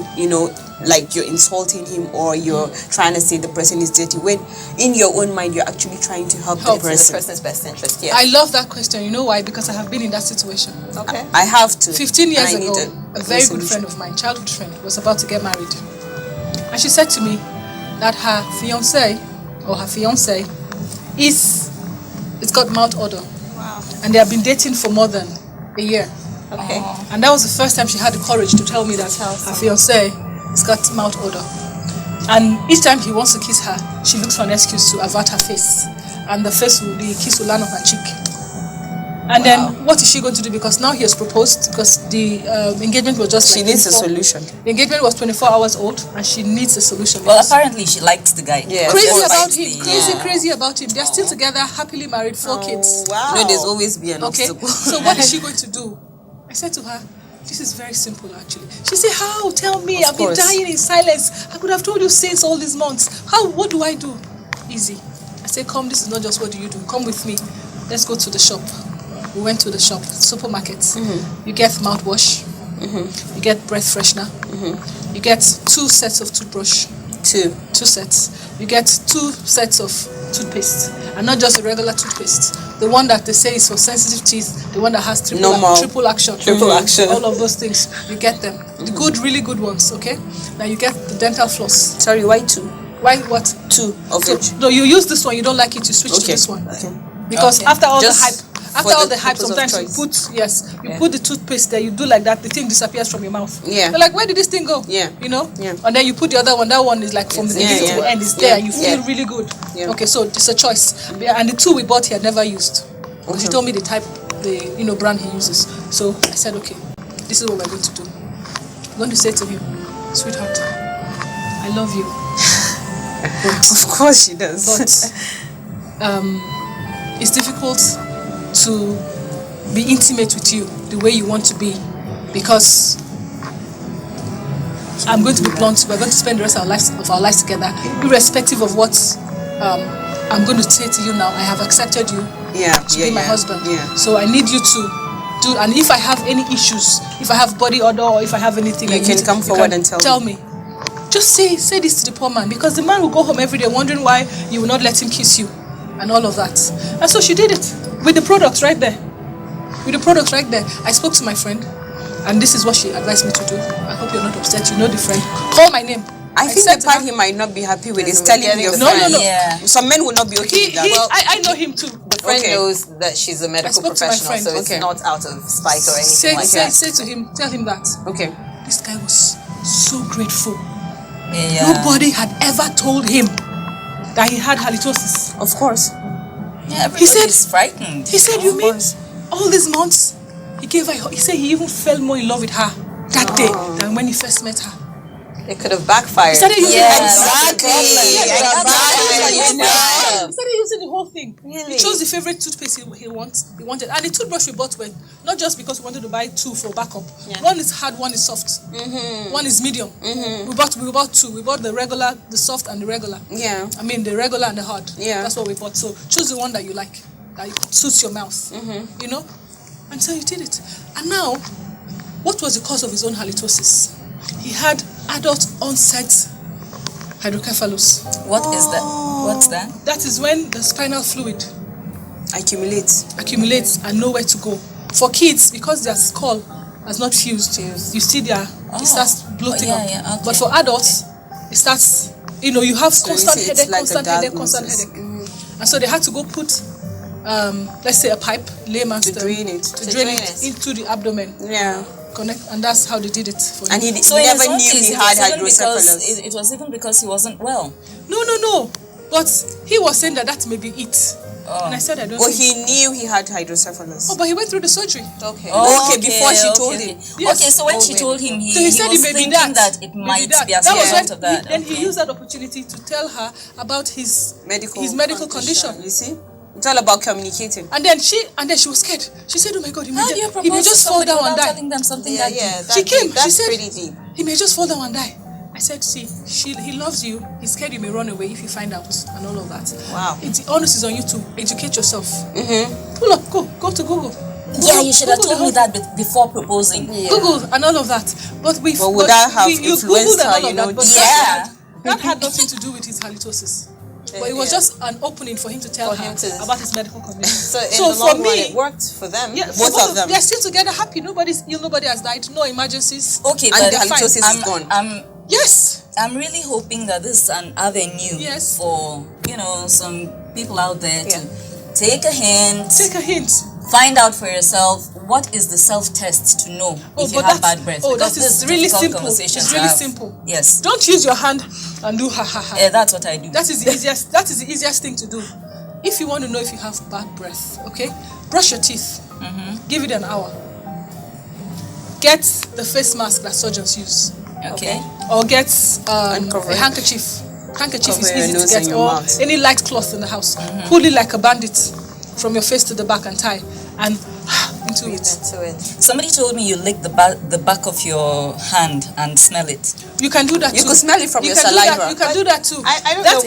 like you're insulting him, or you're trying to say the person is dirty, when in your own mind you're actually trying to help the person. The person's best interest. Yeah. I love that question. You know why? Because I have been in that situation. Okay. I have to. 15 years ago, a very good friend of mine, childhood friend, was about to get married. And she said to me that her fiancé it's got mouth odor. Wow. And they have been dating for more than a year. Okay. And that was the first time she had the courage to tell me that her fiancé has got mouth odor. And each time he wants to kiss her, she looks for an excuse to avert her face. And the kiss will land on her cheek. And then what is she going to do? Because now he has proposed, because the engagement was just She needs a solution. The engagement was 24 hours old, and she needs a solution. Well, apparently she liked the guy. Yeah. Crazy about him. They're still together, happily married, 4 kids. Wow. No, there's always be an obstacle. So what is she going to do? I said to her, this is very simple actually. She said, how? Tell me. I've been dying in silence. I could have told you since all these months. What do I do? Easy. I said, come, this is not just what do you do. Come with me. Let's go to the shop. We went to the shop, supermarket. You get mouthwash. You get breath freshener. You get 2 sets of toothbrush. 2 sets. You get 2 sets of toothpaste, and not just a regular toothpaste. The one that they say is for sensitive teeth, the one that has triple action. All of those things, you get them. The good, really good ones. Okay. Now you get the dental floss. Sorry, why 2? Why what? 2 of it. No, you use this one. You don't like it, you switch to this one. Because after all the hype. Sometimes you put the toothpaste there, you do like that, the thing disappears from your mouth. Yeah. You're like, where did this thing go? Yeah. You know? Yeah. And then you put the other one, that one is like from the beginning to the end, it's there, you feel really good. Yeah. Okay, so it's a choice. Yeah, and the 2 we bought he had never used. She told me the type, the brand he uses. So I said, okay, this is what we're going to do. I'm going to say to him, sweetheart, I love you. Of course she does. But it's difficult to be intimate with you the way you want to be, because I'm going to be blunt, we're going to spend the rest of our lives together, irrespective of what I'm going to say to you now. I have accepted you to be my husband. So I need you to do, and if I have any issues, if I have body odor, or if I have anything, you can come forward and tell me. Just say this to the poor man, because the man will go home every day wondering why you will not let him kiss you and all of that. And so she did it with the products right there. I spoke to my friend, and this is what she advised me to do. I hope you're not upset. You know the friend. Call my name. I think the part he might not be happy with is telling your friend. No. Yeah. Some men will not be okay with that. I know him too. The friend knows that she's a medical professional, so it's not out of spite or anything like that. Say to him, tell him that. Okay. This guy was so grateful. Nobody had ever told him that he had halitosis. Of course. Yeah, he said, he's frightened. He said, you mean all these months? He said he even fell more in love with her that day than when he first met her. It could have backfired. He started using Exactly. He started using the whole thing. Really? He chose the favorite toothpaste he wanted. And the toothbrush we bought were not just because we wanted to buy 2 for backup. Yeah. One is hard, one is soft. One is medium. We bought 2. We bought the regular, the soft and the regular. Yeah. I mean the regular and the hard. Yeah. That's what we bought. So choose the one that you like, that suits your mouth. You know? And so he did it. And now, what was the cause of his own halitosis? He had adult onset hydrocephalus. What is that? What's that? That is when the spinal fluid accumulates and nowhere to go. For kids, because their skull has not fused, you see it starts bloating up. Okay. But for adults, it starts, you have constant headache. And so they had to go put, let's say a pipe, layman's term, to drain it into the abdomen. Yeah. Connect, and that's how they did it for him. And he never knew he had hydrocephalus. It was even because he wasn't well. No. But he was saying that may be it. And I said I don't. Well, he knew he had hydrocephalus. Oh, but he went through the surgery. Okay. Before she told him. Yes. Okay, so when she told him, he said was it may thinking be that it might be as a result of that. Then he used that opportunity to tell her about his medical condition. You see? It's all about communicating. And then she was scared. She said, "Oh my God, he may just fall down and die." Telling them something she came. That's she said, pretty deep. "He may just fall down and die." I said, "See, he loves you. He's scared you may run away if you find out and all of that." Wow. The onus is on you to educate yourself. Pull up, go to Google. Yeah, you should have told me that before proposing. Yeah. Google and all of that. But would that have influenced her? That had nothing to do with his halitosis. But it was just an opening for him to tell her about his medical condition. So for me, it worked for them. Yeah, both of them. They're still together, happy. Nobody's ill. Nobody has died. No emergencies. Okay, and the halitosis is gone. Yes. I'm really hoping that this is an avenue for some people out there to take a hint. Take a hint. Find out for yourself what is the self-test to know if you have bad breath. Oh, that is really simple. It's really simple. Yes. Don't use your hand and do ha ha ha. Yeah, that's what I do. That is the easiest. That is the easiest thing to do. If you want to know if you have bad breath, okay, brush your teeth. Give it an hour. Get the face mask that surgeons use. Okay. Or get a handkerchief. Handkerchief is easy to get, or any light cloth in the house. Pull it like a bandit from your face to the back and tie, and into it. Somebody told me you lick the back of your hand and smell it. You can do that too. You can smell it from your saliva. You can do that too. I don't know.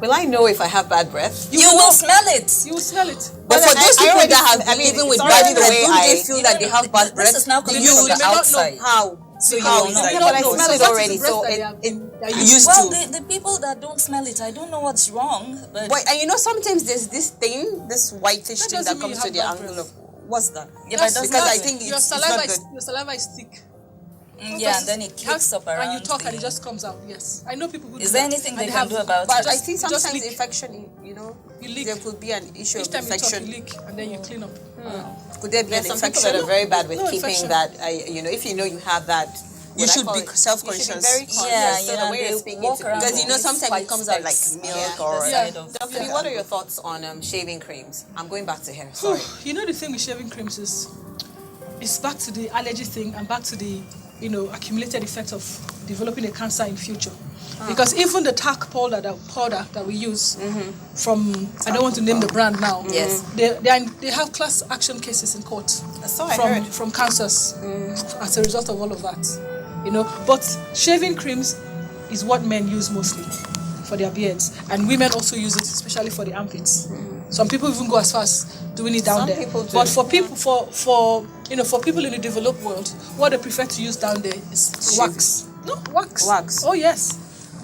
Will I know if I have bad breath? You will smell it. You will smell it. But for those people that have living with bad breath, don't they feel that they have bad breath? This is now coming from the outside. How? So you don't know. But I smell it already, so it used to. Well, the people that don't smell it, I don't know what's wrong. But and sometimes there's this thing, this whitish thing that comes to the angle of what's that? Yeah, but because I think your saliva is thick. Yeah, and then it kicks up around. And you talk and it just comes out. Yes, I know people who. Is there anything they can do about it? But I think sometimes infection, you leak. There could be an issue of infection. You leak and then you clean up. Could there be an infection? Some people that are very bad with keeping that. If you know you have that. You should be self-conscious. You should be very conscious. Yeah, the way you're speaking because sometimes it comes out like milk or. Dr. B, what are your thoughts on shaving creams? I'm going back to hair. Sorry. The thing with shaving creams is, it's back to the allergy thing and back to the accumulated effect of developing a cancer in future. Because even the talc powder that we use from, I don't want to name the brand now. Yes. They have class action cases in court from cancers as a result of all of that. But shaving creams is what men use mostly for their beards, and women also use it, especially for the armpits. Some people even go as far as doing it down there. People do. But for people, for people in the developed world, what they prefer to use down there is wax. No, wax. Wax. Oh yes.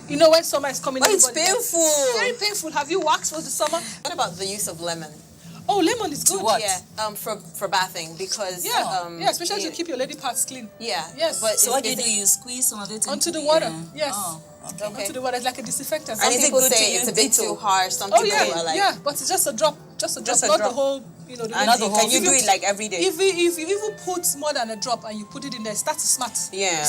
When summer is coming. But it's painful. Very painful. Have you waxed for the summer? What about the use of lemon? Oh, lemon is good. What? Yeah, for bathing because especially to keep your lady parts clean. Yeah. Yes. But so what do? You squeeze some of it onto the water. Yes. Oh, okay. Onto the water. It's like a disinfectant. And people say it's a bit too harsh. Some people are like, but it's just a drop. Just a drop. Not the whole. You know, can you do it like every day? If you even put more than a drop and you put it in there, it starts to smart. Yeah.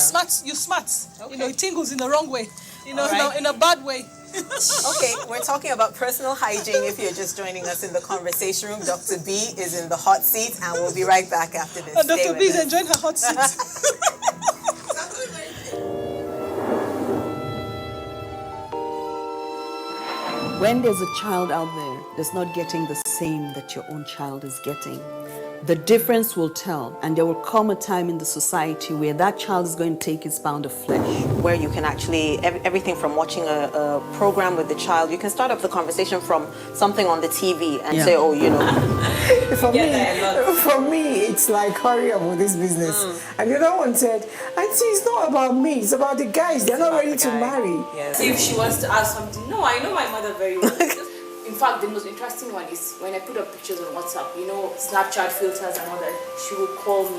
You smart. Okay. You know, it tingles in the wrong way. You know, Right. in a bad way. Okay, we're talking about personal hygiene. If you're just joining us in the conversation room, Dr. B is in the hot seat, and we'll be right back after this. And Stay Dr. with B is us. enjoying her hot seat. When there's a child out there that's not getting the same that your own child is getting, the difference will tell, and there will come a time in the society where that child is going to take his pound of flesh. Where you can actually, everything from watching a program with the child, you can start up the conversation from something on the TV and say, oh, you know. For me, it's like, hurry up with this business. And the other one said, Auntie, it's not about me, it's about the guys. They're not ready to marry. Yes. If she wants to ask something, no, I know my mother very well. In fact, the most interesting one is when I put up pictures on WhatsApp, you know, Snapchat filters and all that, she will call me,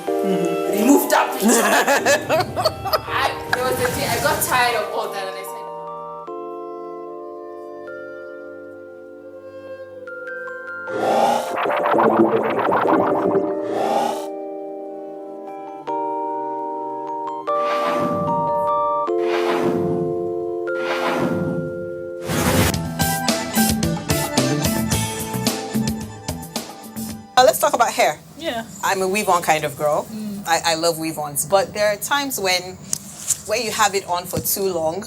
remove that picture. There was a day I got tired of all that and I said, Let's talk about hair. Yeah. I'm a weave-on kind of girl. I love weave-ons, but there are times when you have it on for too long,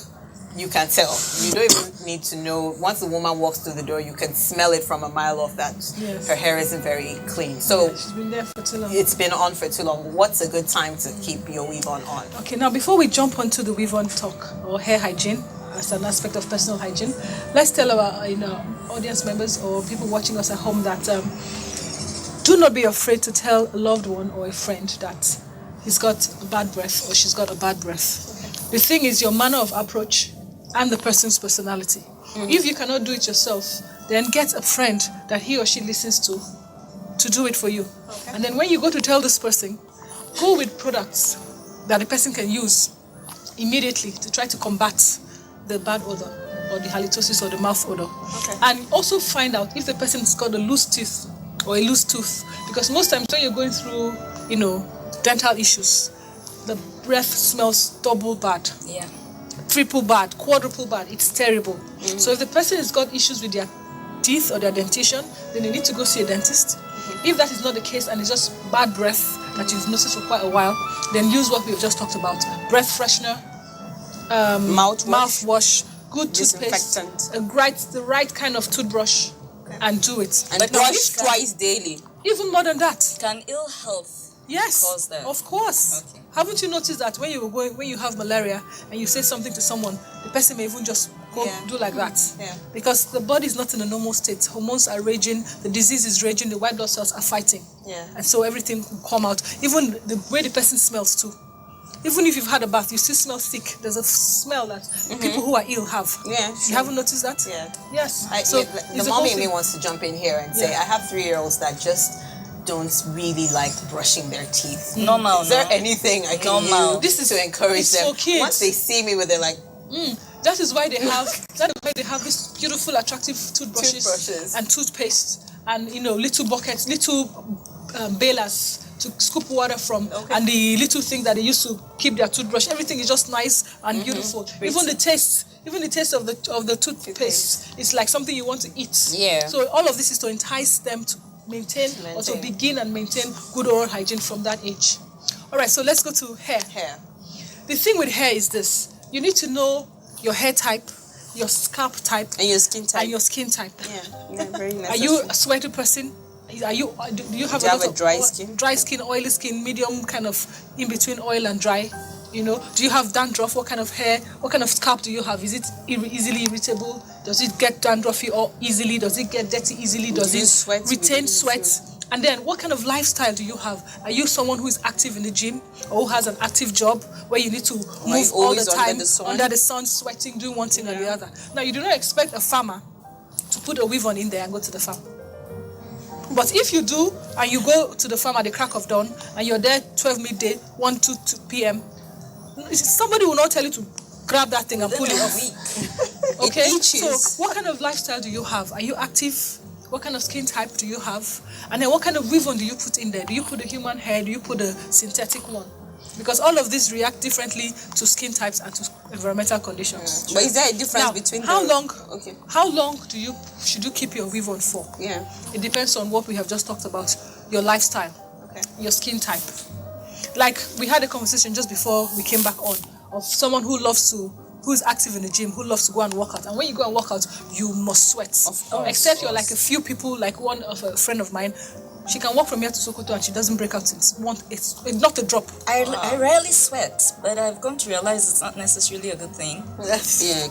you can tell. You don't even need to know. Once a woman walks through the door, you can smell it from a mile off that her hair isn't very clean. So she's been there for too long. It's been on for too long. What's a good time to keep your weave-on on? Okay, now before we jump onto the weave-on talk or hair hygiene as an aspect of personal hygiene, let's tell our audience members or people watching us at home that do not be afraid to tell a loved one or a friend that he's got a bad breath or she's got a bad breath. Okay. The thing is your manner of approach and the person's personality. If you cannot do it yourself, then get a friend that he or she listens to do it for you. Okay. And then when you go to tell this person, go with products that the person can use immediately to try to combat the bad odor or the halitosis or the mouth odor. Okay. And also find out if the person's got a loose tooth or a loose tooth, because most times when you're going through, dental issues, the breath smells double bad, triple bad, quadruple bad. It's terrible. So if the person has got issues with their teeth or their dentition, then they need to go see a dentist. If that is not the case and it's just bad breath that you've noticed for quite a while, then use what we've just talked about: breath freshener, mouthwash, good toothpaste, the right kind of toothbrush. And do it. And brush twice daily. Even more than that. Can ill health cause that? Of course. Okay. Haven't you noticed that when you have malaria and you say something to someone, the person may even just do like that? Yeah. Because the body is not in a normal state. Hormones are raging, the disease is raging, the white blood cells are fighting. Yeah. And so everything will come out. Even the way the person smells too. Even if you've had a bath, you still smell sick. There's a smell that people who are ill have. Yeah, sure. You haven't noticed that? Yeah. Yes. The mommy in me wants to jump in here and say, I have 3-year-olds that just don't really like brushing their teeth. Normal. Is there anything I can use this is to encourage them? For kids. Once they see me they're like, That is why they have these beautiful, attractive toothbrushes and toothpaste and little buckets, little bailers to scoop water from, and the little thing that they used to keep their toothbrush. Everything is just nice and beautiful. Even the taste of the toothpaste is like something you want to eat. Yeah. So all of this is to entice them to maintain or to begin and maintain good oral hygiene from that age. All right, so let's go to hair. The thing with hair is this: you need to know your hair type, your scalp type, and your skin type. Yeah, very necessary. Are you a sweaty person? Do you have a dry skin? Dry skin, oily skin, medium, kind of in between oil and dry? Do you have dandruff? What kind of hair? What kind of scalp do you have? Is it easily irritable? Does it get dandruffy or easily? Does it get dirty easily? Does it retain sweat? And then what kind of lifestyle do you have? Are you someone who is active in the gym or who has an active job where you need to move all the time under the sun, sweating, doing one thing or the other? Now, you do not expect a farmer to put a weave on in there and go to the farm. But if you do, and you go to the farm at the crack of dawn, and you're there 12 midday, 1 to 2 p.m., somebody will not tell you to grab that thing and pull it off. Okay? So what kind of lifestyle do you have? Are you active? what kind of skin type do you have, and then what kind of weave-on do you put in there? Do you put a human hair? Do you put a synthetic one? Because all of these react differently to skin types and to environmental conditions. But is there a difference between how long? Okay. How long should you keep your weave-on for? Yeah. It depends on what we have just talked about, your lifestyle, your skin type. Like we had a conversation just before we came back on of someone who's active in the gym, who loves to go and work out. And when you go and work out, you must sweat. Except you're like a few people, like one of a friend of mine. She can walk from here to Sokoto and she doesn't break out. It's not a drop. I rarely sweat, but I've come to realize it's not necessarily a good thing.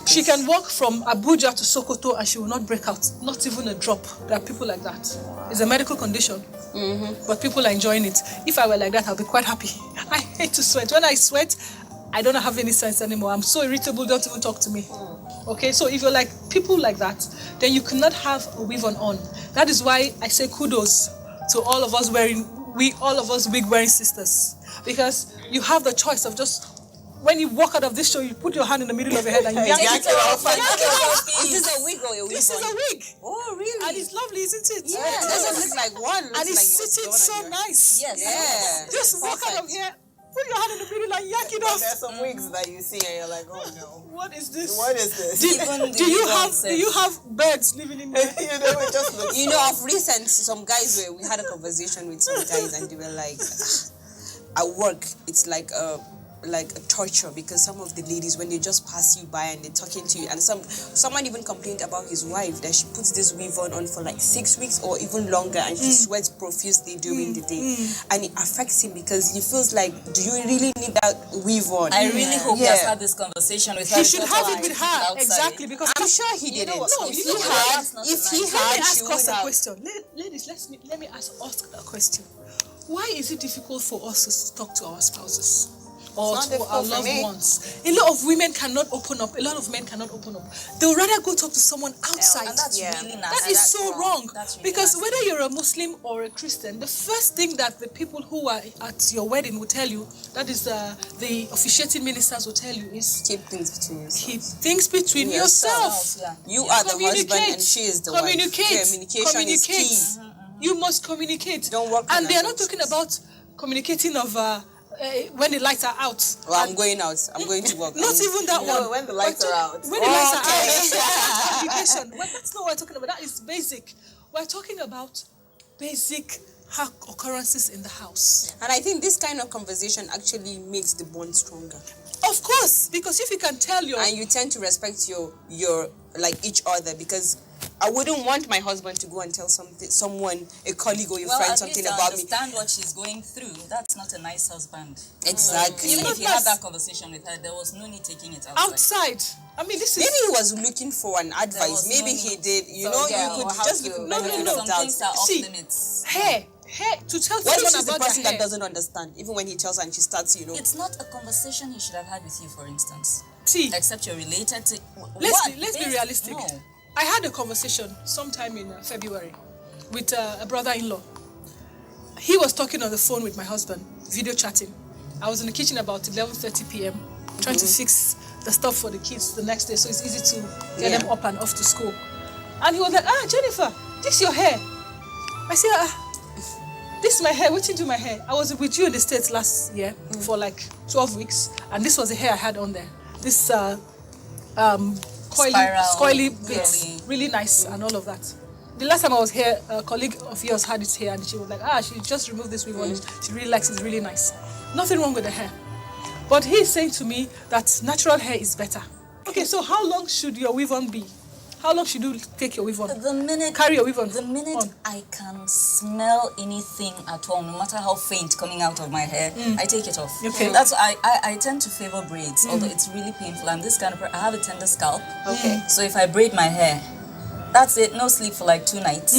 She can walk from Abuja to Sokoto and she will not break out. Not even a drop. There are people like that. It's a medical condition. But people are enjoying it. If I were like that, I'll be quite happy. I hate to sweat. When I sweat, I don't have any sense anymore. I'm so irritable, don't even talk to me. Okay, so if you're like people like that, then you cannot have a weave on. That is why I say kudos to all of us wig-wearing sisters. Because you have the choice of just, when you walk out of this show, you put your hand in the middle of your head and you yank it off. Is this a wig or a wig? This is a wig. Oh, really? And it's lovely, isn't it? Yeah, it doesn't look like one. And it's sitting so nice. Yes. Yeah. Just walk out of here, put your hand in the middle and yank it off. There's some wigs that you see and you're like, oh no. What is this? What is this? Do you have birds living in there? It just looks of recent, some guys we had a conversation with some guys and they were like, at work, it's like a torture because some of the ladies, when they just pass you by and they're talking to you, and someone even complained about his wife that she puts this weave on for like 6 weeks or even longer and she sweats profusely during the day, and it affects him because he feels like, do you really need that weave on? I really hope he has had this conversation with her. He should have it with her, exactly, because I'm sure he didn't. If he had, let me ask us a question. Ladies, let me ask us a question. Why is it difficult for us to talk to our spouses? Or to our loved ones? A lot of women cannot open up. A lot of men cannot open up. They'll rather go talk to someone outside. And that's really nasty. That is so wrong. Really because nasty. whether you're a Muslim or a Christian, the first thing that the people who are at your wedding will tell you, that is the officiating ministers will tell you, is keep things between yourself. Keep things between yourself. You are the husband and she is the wife. Communication is key. You must communicate. Don't work. And they are not talking about communicating of when the lights are out. Well, I'm going out. I'm going to work. Not even that one. When the lights are out. When the lights are out. Communication. Well, that's not what we're talking about. That is basic. We're talking about basic occurrences in the house. And I think this kind of conversation actually makes the bond stronger. Of course, because if you can tell and you tend to respect your like each other, because I wouldn't want my husband to go and tell someone, a colleague or your friend, something about me. Understand what she's going through. That's not a nice husband. Exactly. Even if you had that conversation with her, there was no need taking it outside. I mean, this is... Maybe he was looking for an advice. Maybe he did. You could just give him benefit of doubt. See, hair, to tell what if someone she's the about person hair? that doesn't understand? Even when he tells her and she starts, It's not a conversation he should have had with you, for instance. See, except you're related to... Let's be realistic. No. I had a conversation sometime in February with a brother-in-law. He was talking on the phone with my husband, video chatting. I was in the kitchen about 11:30 p.m. trying to fix the stuff for the kids the next day so it's easy to get them up and off to school. And he was like, Jennifer, this your hair. I said, this is my hair. What did you do my hair? I was with you in the States last year for like 12 weeks, and this was the hair I had on there. This coily bits, really nice and all of that. The last time I was here, a colleague of yours had it here and she was like, she just removed this weave on it. She really likes it, it's really nice. Nothing wrong with the hair. But he's saying to me that natural hair is better. Okay, so how long should your weave on be? How long should you take your weave on? Carry your weave on. The minute I can smell anything at all, no matter how faint coming out of my hair, I take it off. Okay. That's why I tend to favor braids, although it's really painful. I'm this kind of person. I have a tender scalp. Okay. So if I braid my hair, that's it. No sleep for like 2 nights.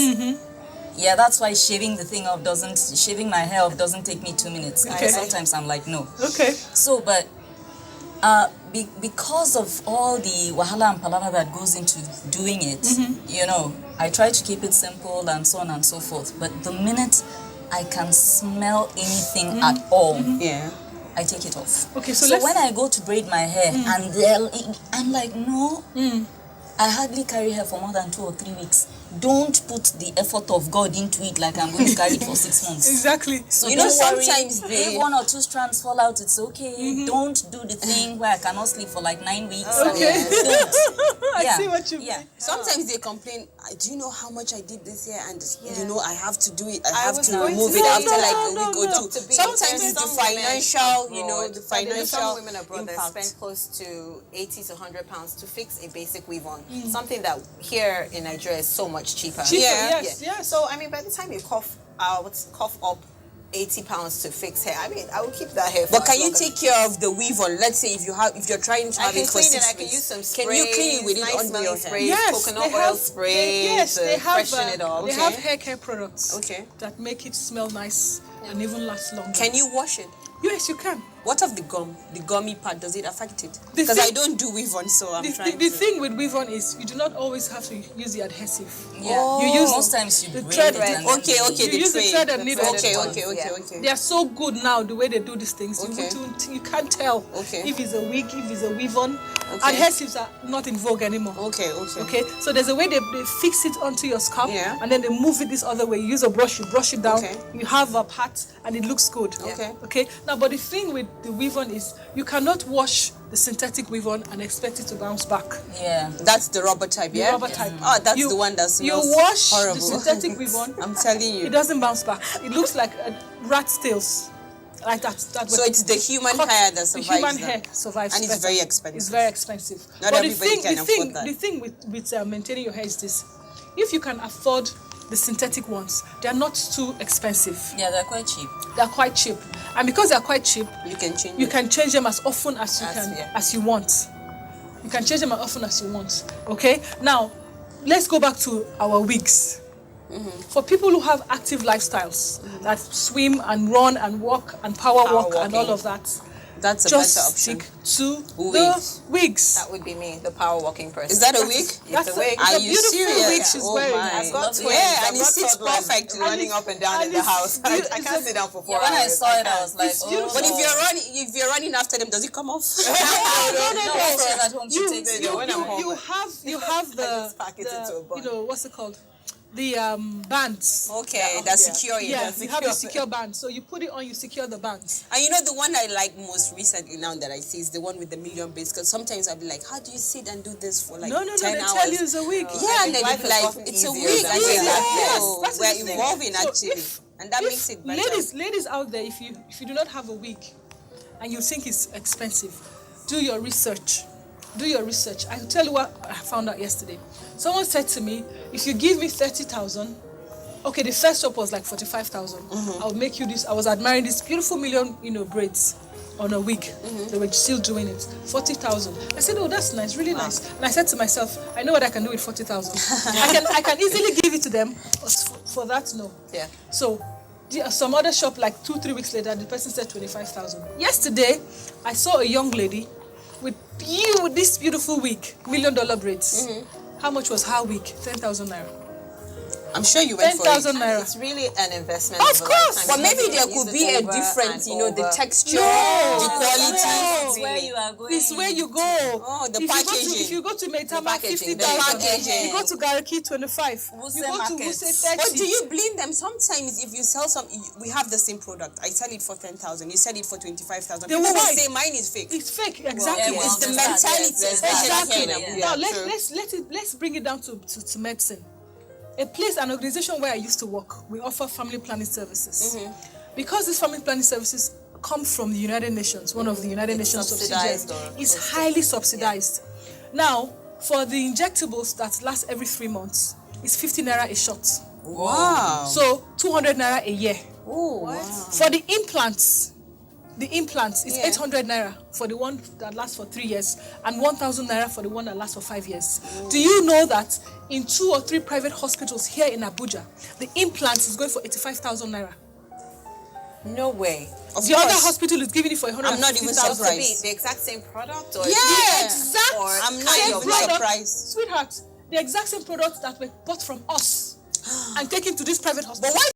Yeah, that's why shaving my hair off doesn't take me 2 minutes. Okay. Sometimes I'm like, no. Okay. So, but because of all the wahala and palala that goes into doing it, I try to keep it simple and so on and so forth. But the minute I can smell anything at all, I take it off. Okay, so when I go to braid my hair and I'm like, no. I hardly carry hair for more than 2 or 3 weeks. Don't put the effort of God into it like I'm going to carry it for 6 months. Exactly. So sometimes if 1 or 2 strands fall out, it's okay. Don't do the thing where I cannot sleep for like 9 weeks. Okay. Don't. I see what you mean. Sometimes they complain, do you know how much I did this year? And you know, I have to do it. I have to remove it after like a week or two. Sometimes it's the financial, the financial some women abroad that impact. spend close to 80 to 100 pounds to fix a basic weave on. Something that here in Nigeria is so much cheaper. Yes. So I mean, by the time you cough up 80 pounds to fix hair, I mean, I will keep that hair. But can you take care of the weave on? Let's say if you're trying to have it for 6 weeks, I can use some sprays. Can you clean it with it under your hair? Coconut oil spray to freshen it up. They have hair care products that make it smell nice and even last longer. Can you wash it? Yes, you can. What of the gum? The gummy part, does it affect it? Because I don't do weave-on, so I'm trying The thing with weave-on is you do not always have to use the adhesive. Yeah. You use most times you the braid thread. it and You use the thread and needle. Okay. They are so good now the way they do these things. You can't tell if it's a wig, if it's a weave-on. Adhesives are not in vogue anymore. Okay. So there's a way they fix it onto your scalp and then they move it this other way. You use a brush, you brush it down. You have a part and it looks good. Okay. Now, but the thing with the weave-on is you cannot wash the synthetic weave-on and expect it to bounce back. Yeah, that's the rubber type. The rubber type. Oh, that's the one that smells You wash horrible. the synthetic weave-on. I'm telling you, it doesn't bounce back. It looks like rat's tails, like that. So it's the human hair that survives. The human hair survives, and it's very expensive. It's very expensive. Not everybody can afford that. The thing with maintaining your hair is this: if you can afford the synthetic ones, they are not too expensive. Yeah, they're quite cheap. They're quite cheap, and because they're quite cheap, you can change them as often as as you want. You can change them as often as you want. Okay. Now, let's go back to our wigs. For people who have active lifestyles that swim and run and walk and power walk and all of that, that's a just better option. stick to the wigs. That would be me, the power walking person. Is that a wig? It's a wig. Are you serious? Wig she's wearing. I've got twins. And it sits perfect running up and down in the house. I can't sit down for 4 hours. When I saw it, I was like, But if you're running after them, does it come off? No. You have the what's it called? The bands. Okay, that secure it. Yeah, you have the secure band. So you put it on, you secure the bands. And you know the one I like most recently now that I see is the one with the million base. Because sometimes I'll be like, how do you sit and do this for like 10 hours? They tell you it's a wig. Yeah, and they'll be like, it's a wig. Yes, we're evolving actually. And that makes it better. Ladies out there, if you do not have a wig and you think it's expensive, do your research. I will tell you what I found out yesterday. Someone said to me, if you give me 30,000, okay, the first shop was like 45,000. I'll make you this. I was admiring this beautiful million, braids on a wig. They were still doing it. 40,000. I said, oh, that's nice, really nice. And I said to myself, I know what I can do with 40,000. I can easily give it to them. For that, no. Yeah. So some other shop, like 2-3 weeks later, the person said 25,000. Yesterday, I saw a young lady with this beautiful wig, $1 million braids. How much was her wig? 10,000 naira. I'm sure you went for it. 10,000 naira. It's really an investment. Of course. But maybe there could be a difference, the texture, the quality. It's where you are going. It's where you go. Oh, the packaging. If you go to Maitama, 50,000. You go to Gariki, 25. You go to Wuse, 30. But do you blame them? Sometimes if you sell we have the same product. I sell it for 10,000. You sell it for 25,000. People will say mine is fake. It's fake, exactly. It's the mentality. Exactly. Now let's bring it down to medicine. An organization where I used to work, we offer family planning services. Because these family planning services come from the United Nations, one of the United Nations subsidiaries, it's highly subsidized. Now, for the injectables that last every 3 months, it's 50 naira a shot. Wow. So 200 naira a year. Oh, wow. For the implants is 800 naira for the one that lasts for 3 years and 1,000 naira for the one that lasts for 5 years. Do you know that in 2 or 3 private hospitals here in Abuja, the implant is going for 85,000 naira? No way. The other hospital is giving it for 150,000. I'm not even surprised. The exact same product? Or the exact I'm not even surprised. Sweetheart, the exact same product that were bought from us and taken to this private hospital. But why